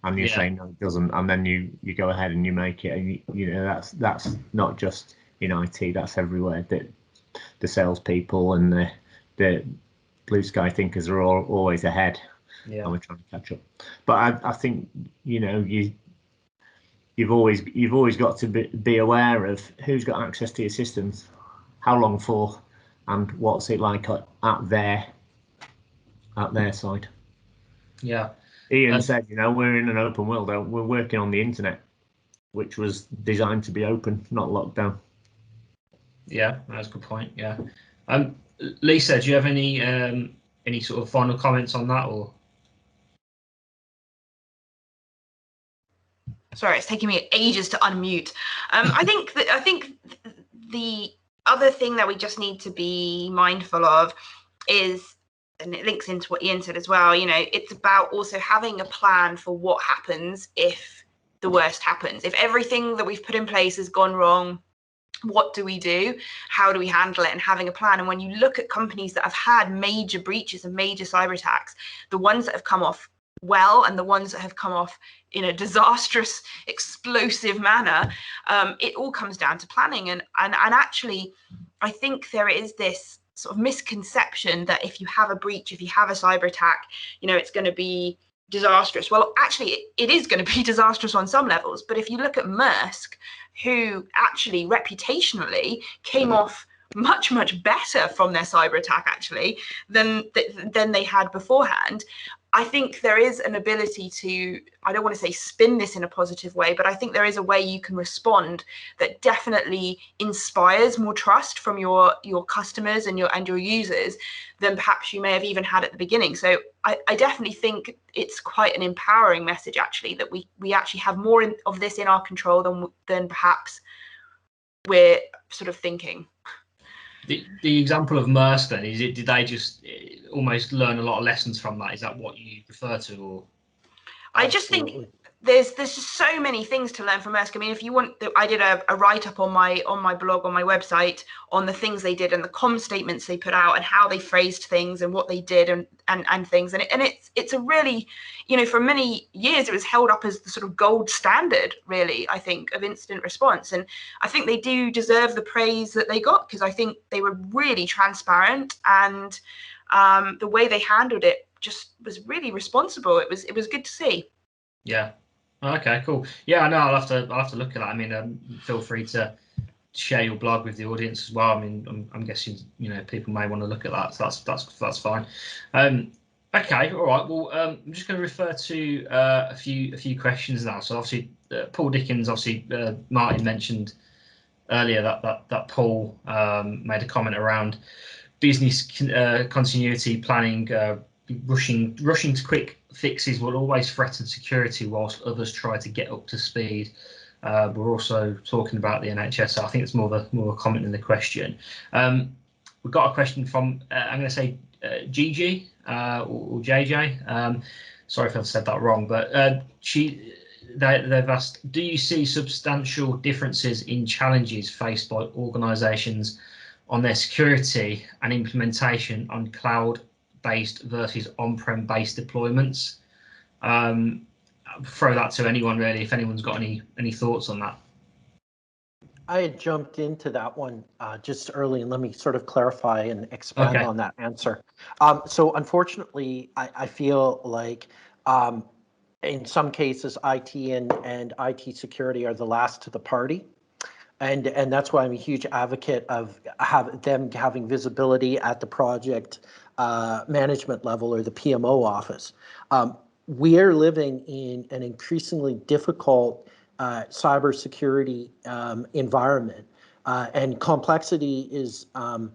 And you say, "No, it doesn't." And then you go ahead and you make it. And you know, that's not just in IT. That's everywhere. That the salespeople and the blue sky thinkers are always ahead. Yeah. And we're trying to catch up. But I think, you know, you've always got to be aware of who's got access to your systems, how long for, and what's it like at their side. Yeah. Ian said, we're in an open world. We're working on the internet, which was designed to be open, not locked down. Yeah, that's a good point. Yeah. Lisa, do you have any sort of final comments on that, or? Sorry, it's taking me ages to unmute. I think the other thing that we just need to be mindful of is, and it links into what Ian said as well, it's about also having a plan for what happens if the worst happens. If everything that we've put in place has gone wrong, what do we do? How do we handle it? And having a plan. And when you look at companies that have had major breaches and major cyber attacks, the ones that have come off well and the ones that have come off in a disastrous, explosive manner, it all comes down to planning. And actually, I think there is this sort of misconception that if you have a breach, if you have a cyber attack, it's going to be disastrous. Well, actually, it is going to be disastrous on some levels. But if you look at Maersk, who actually reputationally came off much, much better from their cyber attack, actually, than they had beforehand, I think there is an ability to, I don't want to say spin this in a positive way, but I think there is a way you can respond that definitely inspires more trust from your customers and your users than perhaps you may have even had at the beginning. So I definitely think it's quite an empowering message, actually, that we actually have more of this in our control than perhaps we're sort of thinking. The example of Maersk, then, did they just almost learn a lot of lessons from that? Is that what you refer to, or? I just think there's just so many things to learn from Maersk. I mean, if you want, I did a write-up on my blog, on my website, on the things they did and the comm statements they put out and how they phrased things and what they did and things. And it's a really, for many years it was held up as the sort of gold standard, really, I think, of incident response. And I think they do deserve the praise that they got, because I think they were really transparent, and the way they handled it just was really responsible. It was good to see. Yeah. Okay, cool. Yeah, no, I'll have to look at that. I mean, feel free to share your blog with the audience as well. I mean, I'm guessing people may want to look at that. So that's fine. Okay, all right. Well, I'm just going to refer to a few questions now. So obviously, Paul Dickens. Obviously, Martin mentioned earlier that Paul made a comment around business continuity planning. Rushing to quick fixes will always threaten security whilst others try to get up to speed. We're also talking about the NHS, so I think it's more of a comment than the question. We've got a question from I'm going to say Gigi or JJ. Sorry if I've said that wrong, but they've asked, do you see substantial differences in challenges faced by organisations on their security and implementation on cloud-based versus on-prem based deployments? Throw that to anyone, really, if anyone's got any thoughts on that. I had jumped into that one just early, and let me sort of clarify and expand on that answer. So unfortunately, I feel like in some cases, IT and IT security are the last to the party. And that's why I'm a huge advocate of them having visibility at the project management level or the PMO office. We are living in an increasingly difficult cybersecurity environment, and complexity is the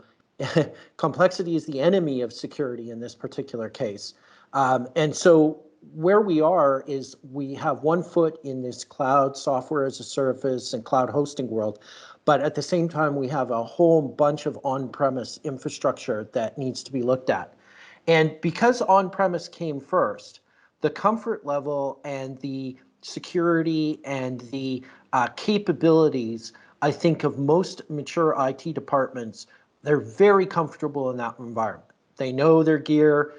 enemy of security in this particular case. And so where we are is we have one foot in this cloud software as a service and cloud hosting world, but at the same time we have a whole bunch of on-premise infrastructure that needs to be looked at. And because on-premise came first, the comfort level and the security and the capabilities, I think, of most mature IT departments, they're very comfortable in that environment. They know their gear.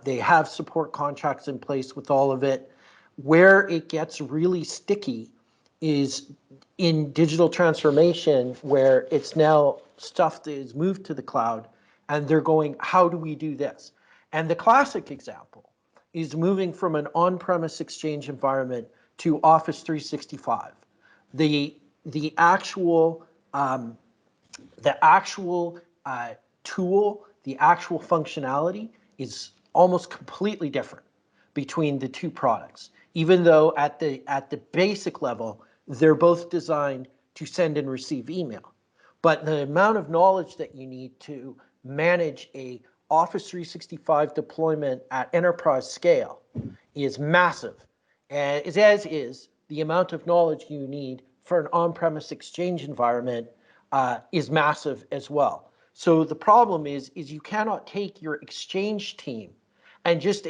They have support contracts in place with all of it. Where it gets really sticky is in digital transformation, where it's now stuff that is moved to the cloud, and they're going, how do we do this? And the classic example is moving from an on-premise Exchange environment to Office 365. The actual the actual tool, the actual functionality is almost completely different between the two products, even though at the basic level, they're both designed to send and receive email. But the amount of knowledge that you need to manage a Office 365 deployment at enterprise scale is massive, as is the amount of knowledge you need for an on-premise Exchange environment is massive as well. So the problem is you cannot take your Exchange team and just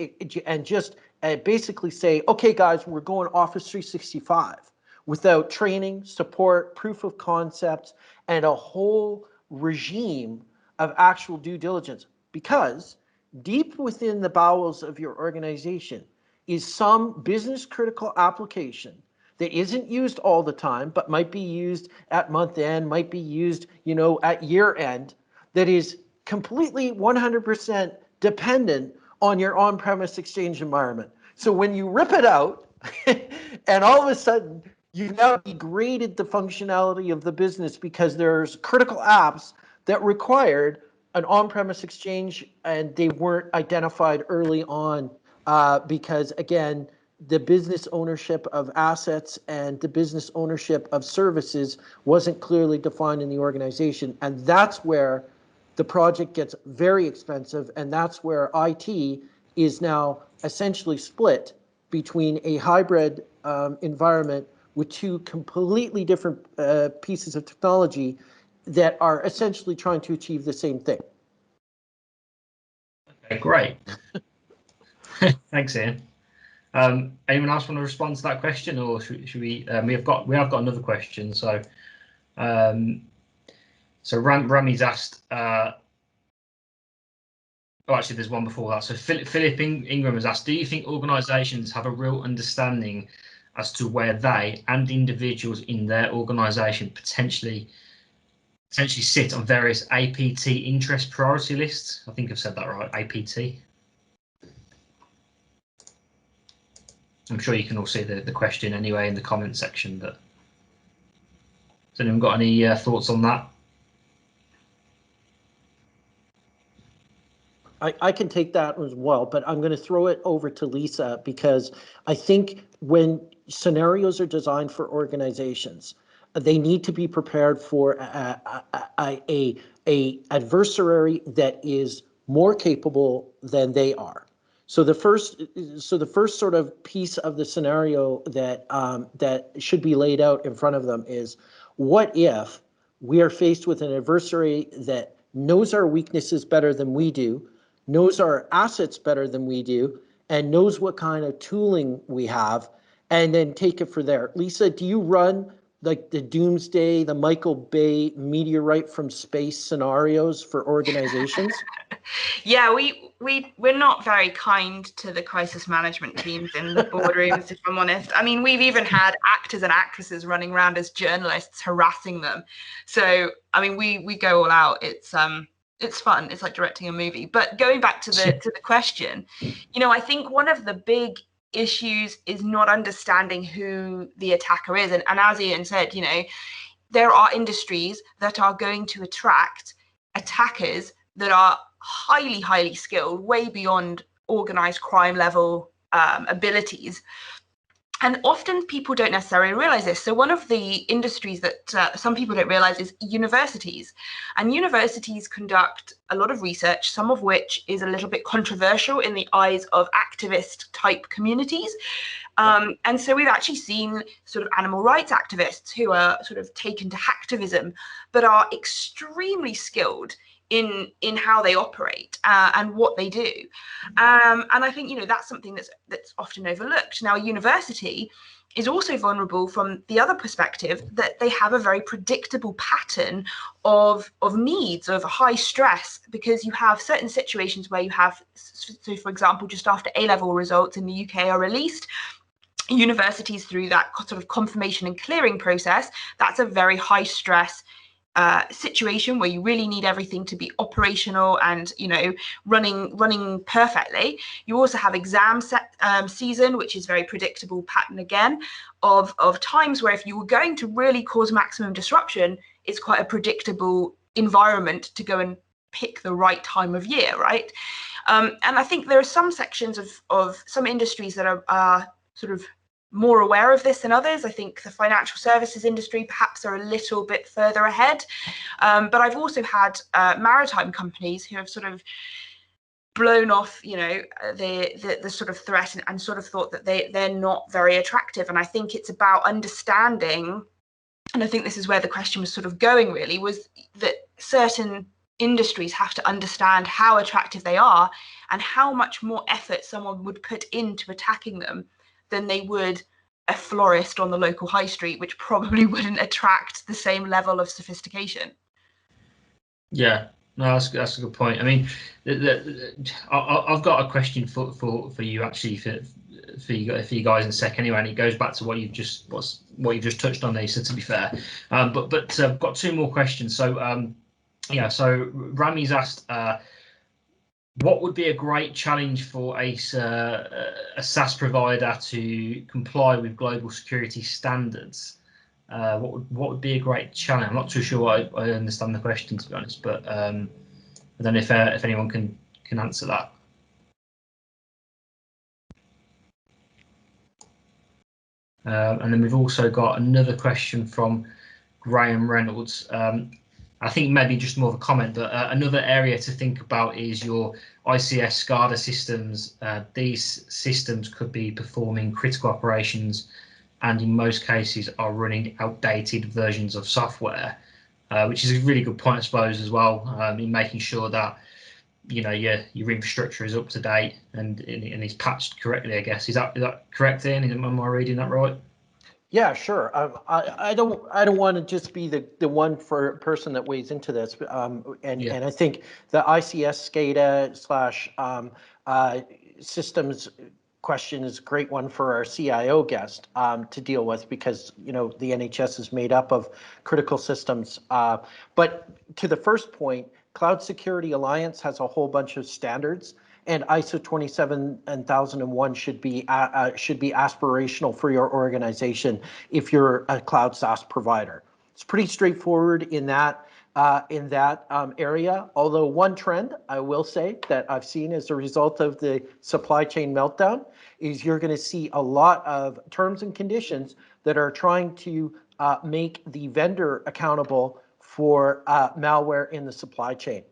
basically say, okay, guys, we're going Office 365 without training, support, proof of concepts, and a whole regime of actual due diligence. Because deep within the bowels of your organization is some business critical application that isn't used all the time, but might be used at month end, might be used, at year end, that is completely 100% dependent on your on-premise Exchange environment. So when you rip it out, and all of a sudden you've now degraded the functionality of the business because there's critical apps that required an on-premise Exchange and they weren't identified early on because, again, the business ownership of assets and the business ownership of services wasn't clearly defined in the organization. And that's where the project gets very expensive, and that's where IT is now essentially split between a hybrid environment with two completely different pieces of technology that are essentially trying to achieve the same thing. Okay, great. Thanks, Ian. Anyone else want to respond to that question, or should we? We have got another question. So, Rami's asked. Oh, actually, there's one before that. So Philip Ingram has asked, do you think organisations have a real understanding as to where they and individuals in their organisation potentially sit on various APT interest priority lists? I think I've said that right, APT. I'm sure you can all see the question anyway in the comment section, but has anyone got any thoughts on that? I can take that as well, but I'm going to throw it over to Lisa because I think when scenarios are designed for organizations, they need to be prepared for a adversary that is more capable than they are. So the first sort of piece of the scenario that should be laid out in front of them is, what if we are faced with an adversary that knows our weaknesses better than we do, knows our assets better than we do, and knows what kind of tooling we have, and then take it from there. Lisa, do you run like the doomsday, the Michael Bay meteorite from space scenarios for organizations? Yeah, we're not very kind to the crisis management teams in the boardrooms, if I'm honest. I mean, we've even had actors and actresses running around as journalists harassing them. So, I mean, we go all out. It's fun. It's like directing a movie. But going back to the question, I think one of the big issues is not understanding who the attacker is. And as Ian said, there are industries that are going to attract attackers that are highly, highly skilled, way beyond organized crime level abilities. And often people don't necessarily realize this. So one of the industries that some people don't realize is universities. And universities conduct a lot of research, some of which is a little bit controversial in the eyes of activist type communities. And so we've actually seen sort of animal rights activists who are sort of taken to hacktivism, but are extremely skilled in how they operate and what they do. And I think, that's something that's often overlooked. Now, a university is also vulnerable from the other perspective that they have a very predictable pattern of needs, of high stress, because you have certain situations where you have, so for example, just after A-level results in the UK are released, universities through that sort of confirmation and clearing process, that's a very high stress situation where you really need everything to be operational and running perfectly. You also have exam season, which is very predictable pattern again of times where if you were going to really cause maximum disruption, it's quite a predictable environment to go and pick the right time of year, right? And I think there are some sections of some industries that are sort of more aware of this than others. I think the financial services industry perhaps are a little bit further ahead. But I've also had maritime companies who have sort of blown off, you know, the sort of threat and sort of thought that they're not very attractive. And I think it's about understanding, and I think this is where the question was sort of going really, was that certain industries have to understand how attractive they are and how much more effort someone would put into attacking them than they would a florist on the local high street, which probably wouldn't attract the same level of sophistication. Yeah, no, that's a good point. I mean, I've got a question for you actually for you guys in a sec anyway, and it goes back to what you've just touched on, Lisa, to be fair. But I've got two more questions. So yeah, so Rami's asked, what would be a great challenge for a SaaS provider to comply with global security standards? What would be a great challenge? I'm not too sure I understand the question, to be honest, but I don't know if anyone can answer that. And then we've also got another question from Graham Reynolds. I think maybe just more of a comment, but another area to think about is your Ics Scada systems. These systems could be performing critical operations and in most cases are running outdated versions of software, which is a really good point, I suppose, as well, in making sure that, you know, your infrastructure is up to date and is patched correctly, I guess. Is that correct, Ian? Am I reading that right? Yeah, sure. I don't want to just be the one person that weighs into this, and I think the Ics Scada / systems question is a great one for our CIO guest to deal with, because, you know, the NHS is made up of critical systems. But to the first point, Cloud Security Alliance has a whole bunch of standards, and ISO 27001 should be aspirational for your organization if you're a cloud SaaS provider. It's pretty straightforward in that area. Although one trend I will say that I've seen as a result of the supply chain meltdown is you're going to see a lot of terms and conditions that are trying to make the vendor accountable for malware in the supply chain.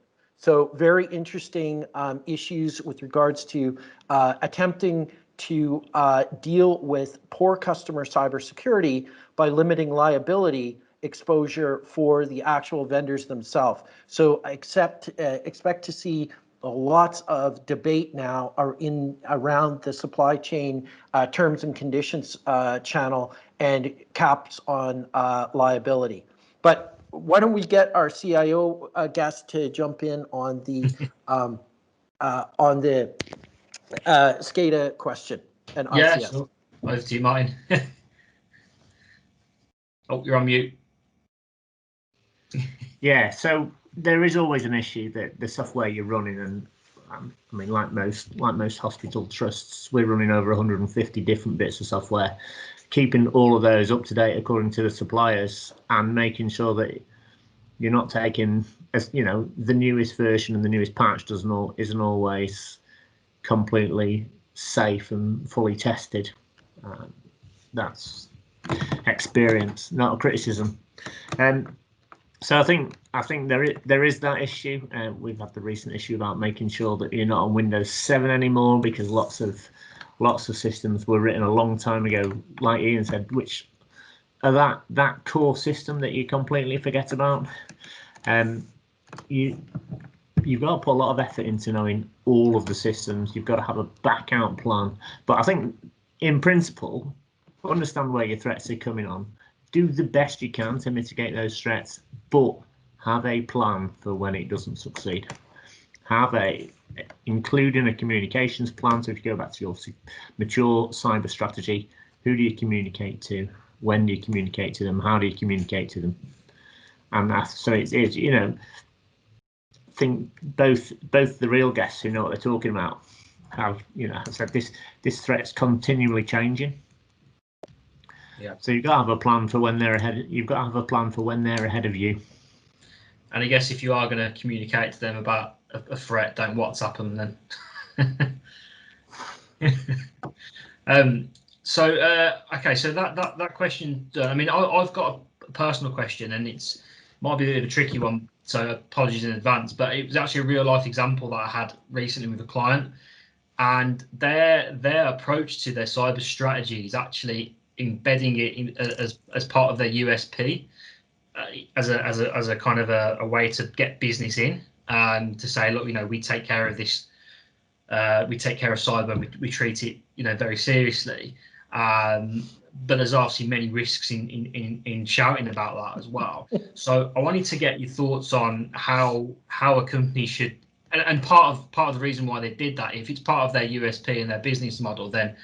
So very interesting issues with regards to attempting to deal with poor customer cybersecurity by limiting liability exposure for the actual vendors themselves. So expect to see lots of debate now around the supply chain terms and conditions channel and caps on liability. But why don't we get our CIO guest to jump in on the SCADA question and ICS. Yeah, sure. Over to you, Martin. Oh, you're on mute. Yeah, so there is always an issue that the software you're running, and I mean, like most hospital trusts, we're running over 150 different bits of software, keeping all of those up to date according to the suppliers and making sure that you're not taking, as you know, the newest version and the newest patch isn't always completely safe and fully tested. That's experience, not a criticism. So I think there is that issue. We've had the recent issue about making sure that you're not on Windows 7 anymore, because lots of systems were written a long time ago, like Ian said, which are that core system that you completely forget about. You've got to put a lot of effort into knowing all of the systems. You've got to have a backup plan. But I think in principle, understand where your threats are coming on. Do the best you can to mitigate those threats, but have a plan for when it doesn't succeed. Including a communications plan. So if you go back to your mature cyber strategy, who do you communicate to? When do you communicate to them? How do you communicate to them? And so it's you know, I think both the real guests who know what they're talking about have, you know, said this threat's continually changing. Yeah. So you've got to have a plan for when they're ahead. You've got to have a plan for when they're ahead of you. And I guess if you are going to communicate to them about a threat, don't WhatsApp them then. Okay, so that question. I mean, I've got a personal question, and it's might be a bit of a tricky one. So apologies in advance, but it was actually a real life example that I had recently with a client, and their approach to their cyber strategy is actually embedding it in, as part of their USP, as a kind of a way to get business in, to say, look, we take care of this. We take care of cyber. We treat it, very seriously. But there's obviously many risks in shouting about that as well. So I wanted to get your thoughts on how a company should, and part of the reason why they did that, if it's part of their USP and their business model, then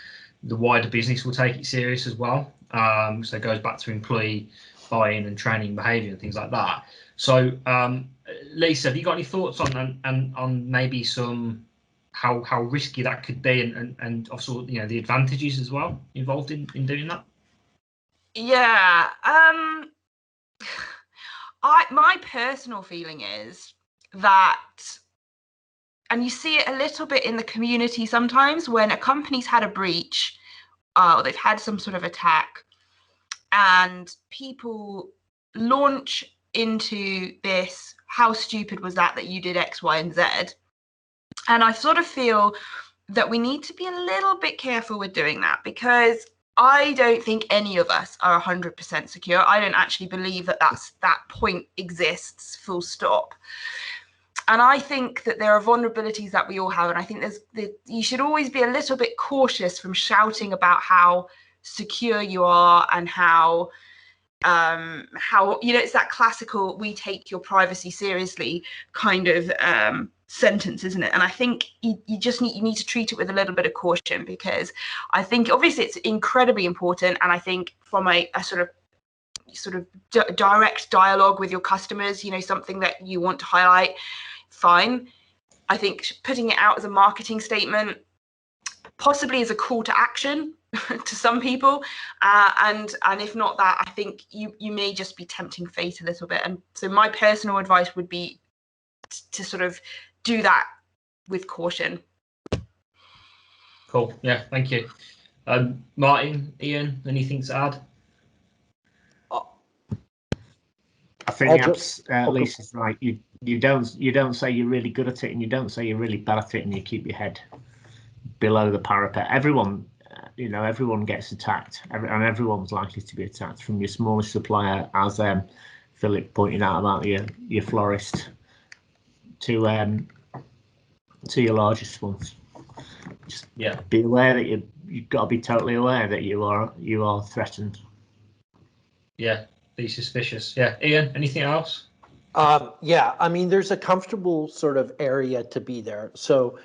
the wider business will take it serious as well. So it goes back to employee buy-in and training behaviour and things like that. So Lisa, have you got any thoughts on maybe some how risky that could be, and also the advantages as well involved in doing that? Yeah. My personal feeling is that, and you see it a little bit in the community sometimes, when a company's had a breach, or they've had some sort of attack, and people launch into this, how stupid was that you did X, Y, and Z? And I sort of feel that we need to be a little bit careful with doing that, because I don't think any of us are 100% secure. I don't actually believe that that point exists, full stop. And I think that there are vulnerabilities that we all have. And I think you should always be a little bit cautious from shouting about how secure you are, and how it's that classical "we take your privacy seriously" kind of sentence, isn't it? And I think you need to treat it with a little bit of caution, because I think obviously it's incredibly important, and I think from a sort of direct dialogue with your customers, something that you want to highlight, fine. I think putting it out as a marketing statement, possibly as a call to action to some people, and if not that, I think you may just be tempting fate a little bit. And so my personal advice would be to sort of do that with caution. Cool. Yeah, thank you. Martin, Ian, anything to add? I think Lisa's right. You don't say you're really good at it, and you don't say you're really bad at it, and you keep your head below the parapet. Everyone gets attacked, and everyone's likely to be attacked, from your smallest supplier, as Philip pointed out about your florist, to your largest ones. Just be aware that you've got to be totally aware that you are threatened. Yeah, be suspicious. Yeah, Ian, anything else? Yeah, I mean, there's a comfortable sort of area to be there. So,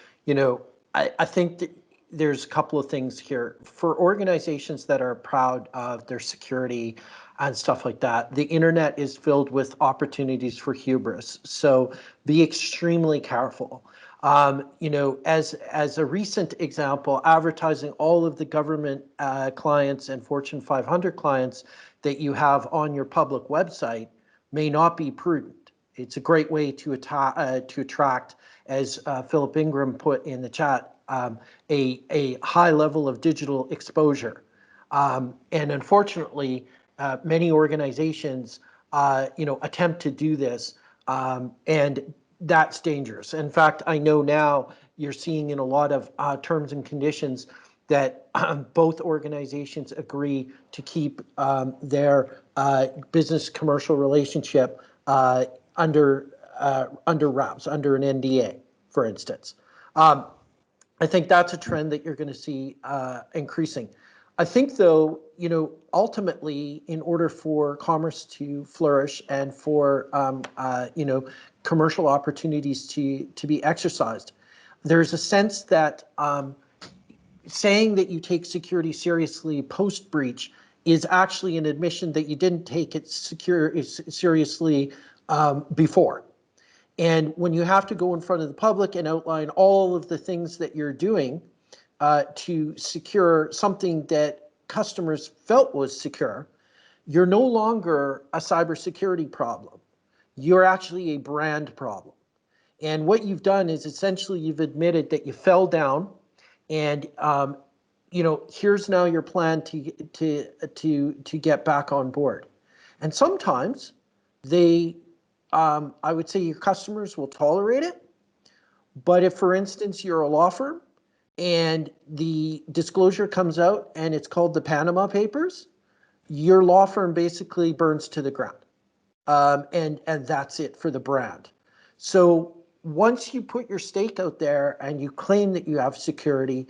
I think that there's a couple of things here for organizations that are proud of their security and stuff like that. The internet is filled with opportunities for hubris. So be extremely careful. As a recent example, advertising all of the government clients and Fortune 500 clients that you have on your public website may not be prudent. It's a great way to attract, as Philip Ingram put in the chat, a high level of digital exposure. And unfortunately, many organizations, attempt to do this, and that's dangerous. In fact, I know now you're seeing in a lot of terms and conditions that both organizations agree to keep their business commercial relationship under wraps, under an NDA, for instance. I think that's a trend that you're going to see increasing. I think, though, ultimately, in order for commerce to flourish and for commercial opportunities to be exercised, there's a sense that saying that you take security seriously post-breach is actually an admission that you didn't take it seriously before. And when you have to go in front of the public and outline all of the things that you're doing to secure something that customers felt was secure, you're no longer a cybersecurity problem. you're actually a brand problem. And what you've done is essentially you've admitted that you fell down, and here's now your plan to get back on board. And sometimes they, I would say your customers will tolerate it. But if, for instance, you're a law firm and the disclosure comes out and it's called the Panama Papers, your law firm basically burns to the ground. And that's it for the brand. So once you put your stake out there and you claim that you have security,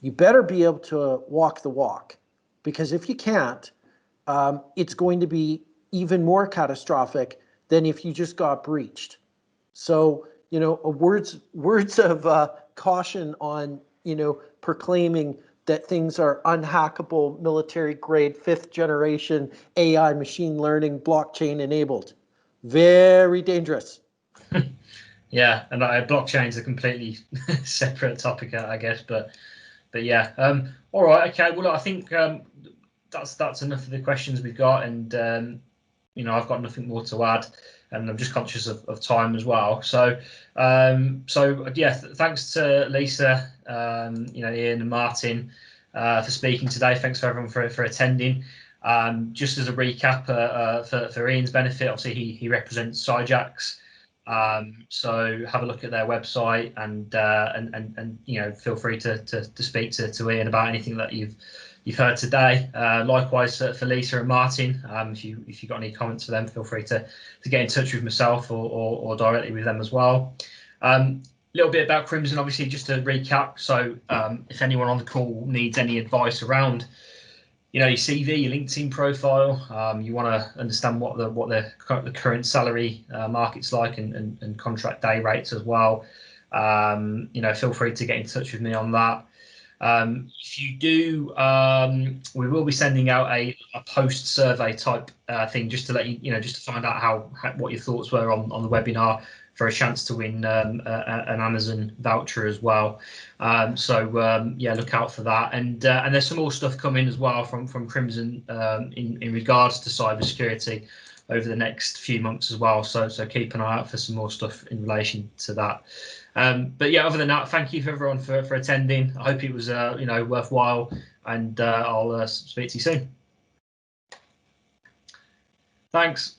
you better be able to walk the walk. Because if you can't, it's going to be even more catastrophic than if you just got breached. So, words of caution on, proclaiming that things are unhackable, military grade, 5th generation AI, machine learning, blockchain enabled. Very dangerous. Yeah, and blockchain is a completely separate topic, I guess. But yeah, all right, okay. Well, I think that's enough of the questions we've got, and I've got nothing more to add, and I'm just conscious of time as well. So yeah, thanks to Lisa, Ian and Martin for speaking today. Thanks for everyone for attending. Just as a recap, for Ian's benefit, obviously he represents Syjax. So have a look at their website, and feel free to speak to Ian about anything that you've heard today. Likewise for Lisa and Martin, if you've got any comments for them, feel free to get in touch with myself or directly with them as well. A little bit about Crimson, obviously, just to recap. So if anyone on the call needs any advice around your CV, your LinkedIn profile, you want to understand what the current salary market's like, and contract day rates as well, feel free to get in touch with me on that. If you do, we will be sending out a post survey type thing, just to let just to find out what your thoughts were on the webinar, for a chance to win an Amazon voucher as well. Yeah, look out for that. And there's some more stuff coming as well from Crimson in regards to cybersecurity over the next few months as well. So keep an eye out for some more stuff in relation to that. But yeah, other than that, thank you for everyone for attending. I hope it was worthwhile, and I'll speak to you soon. Thanks.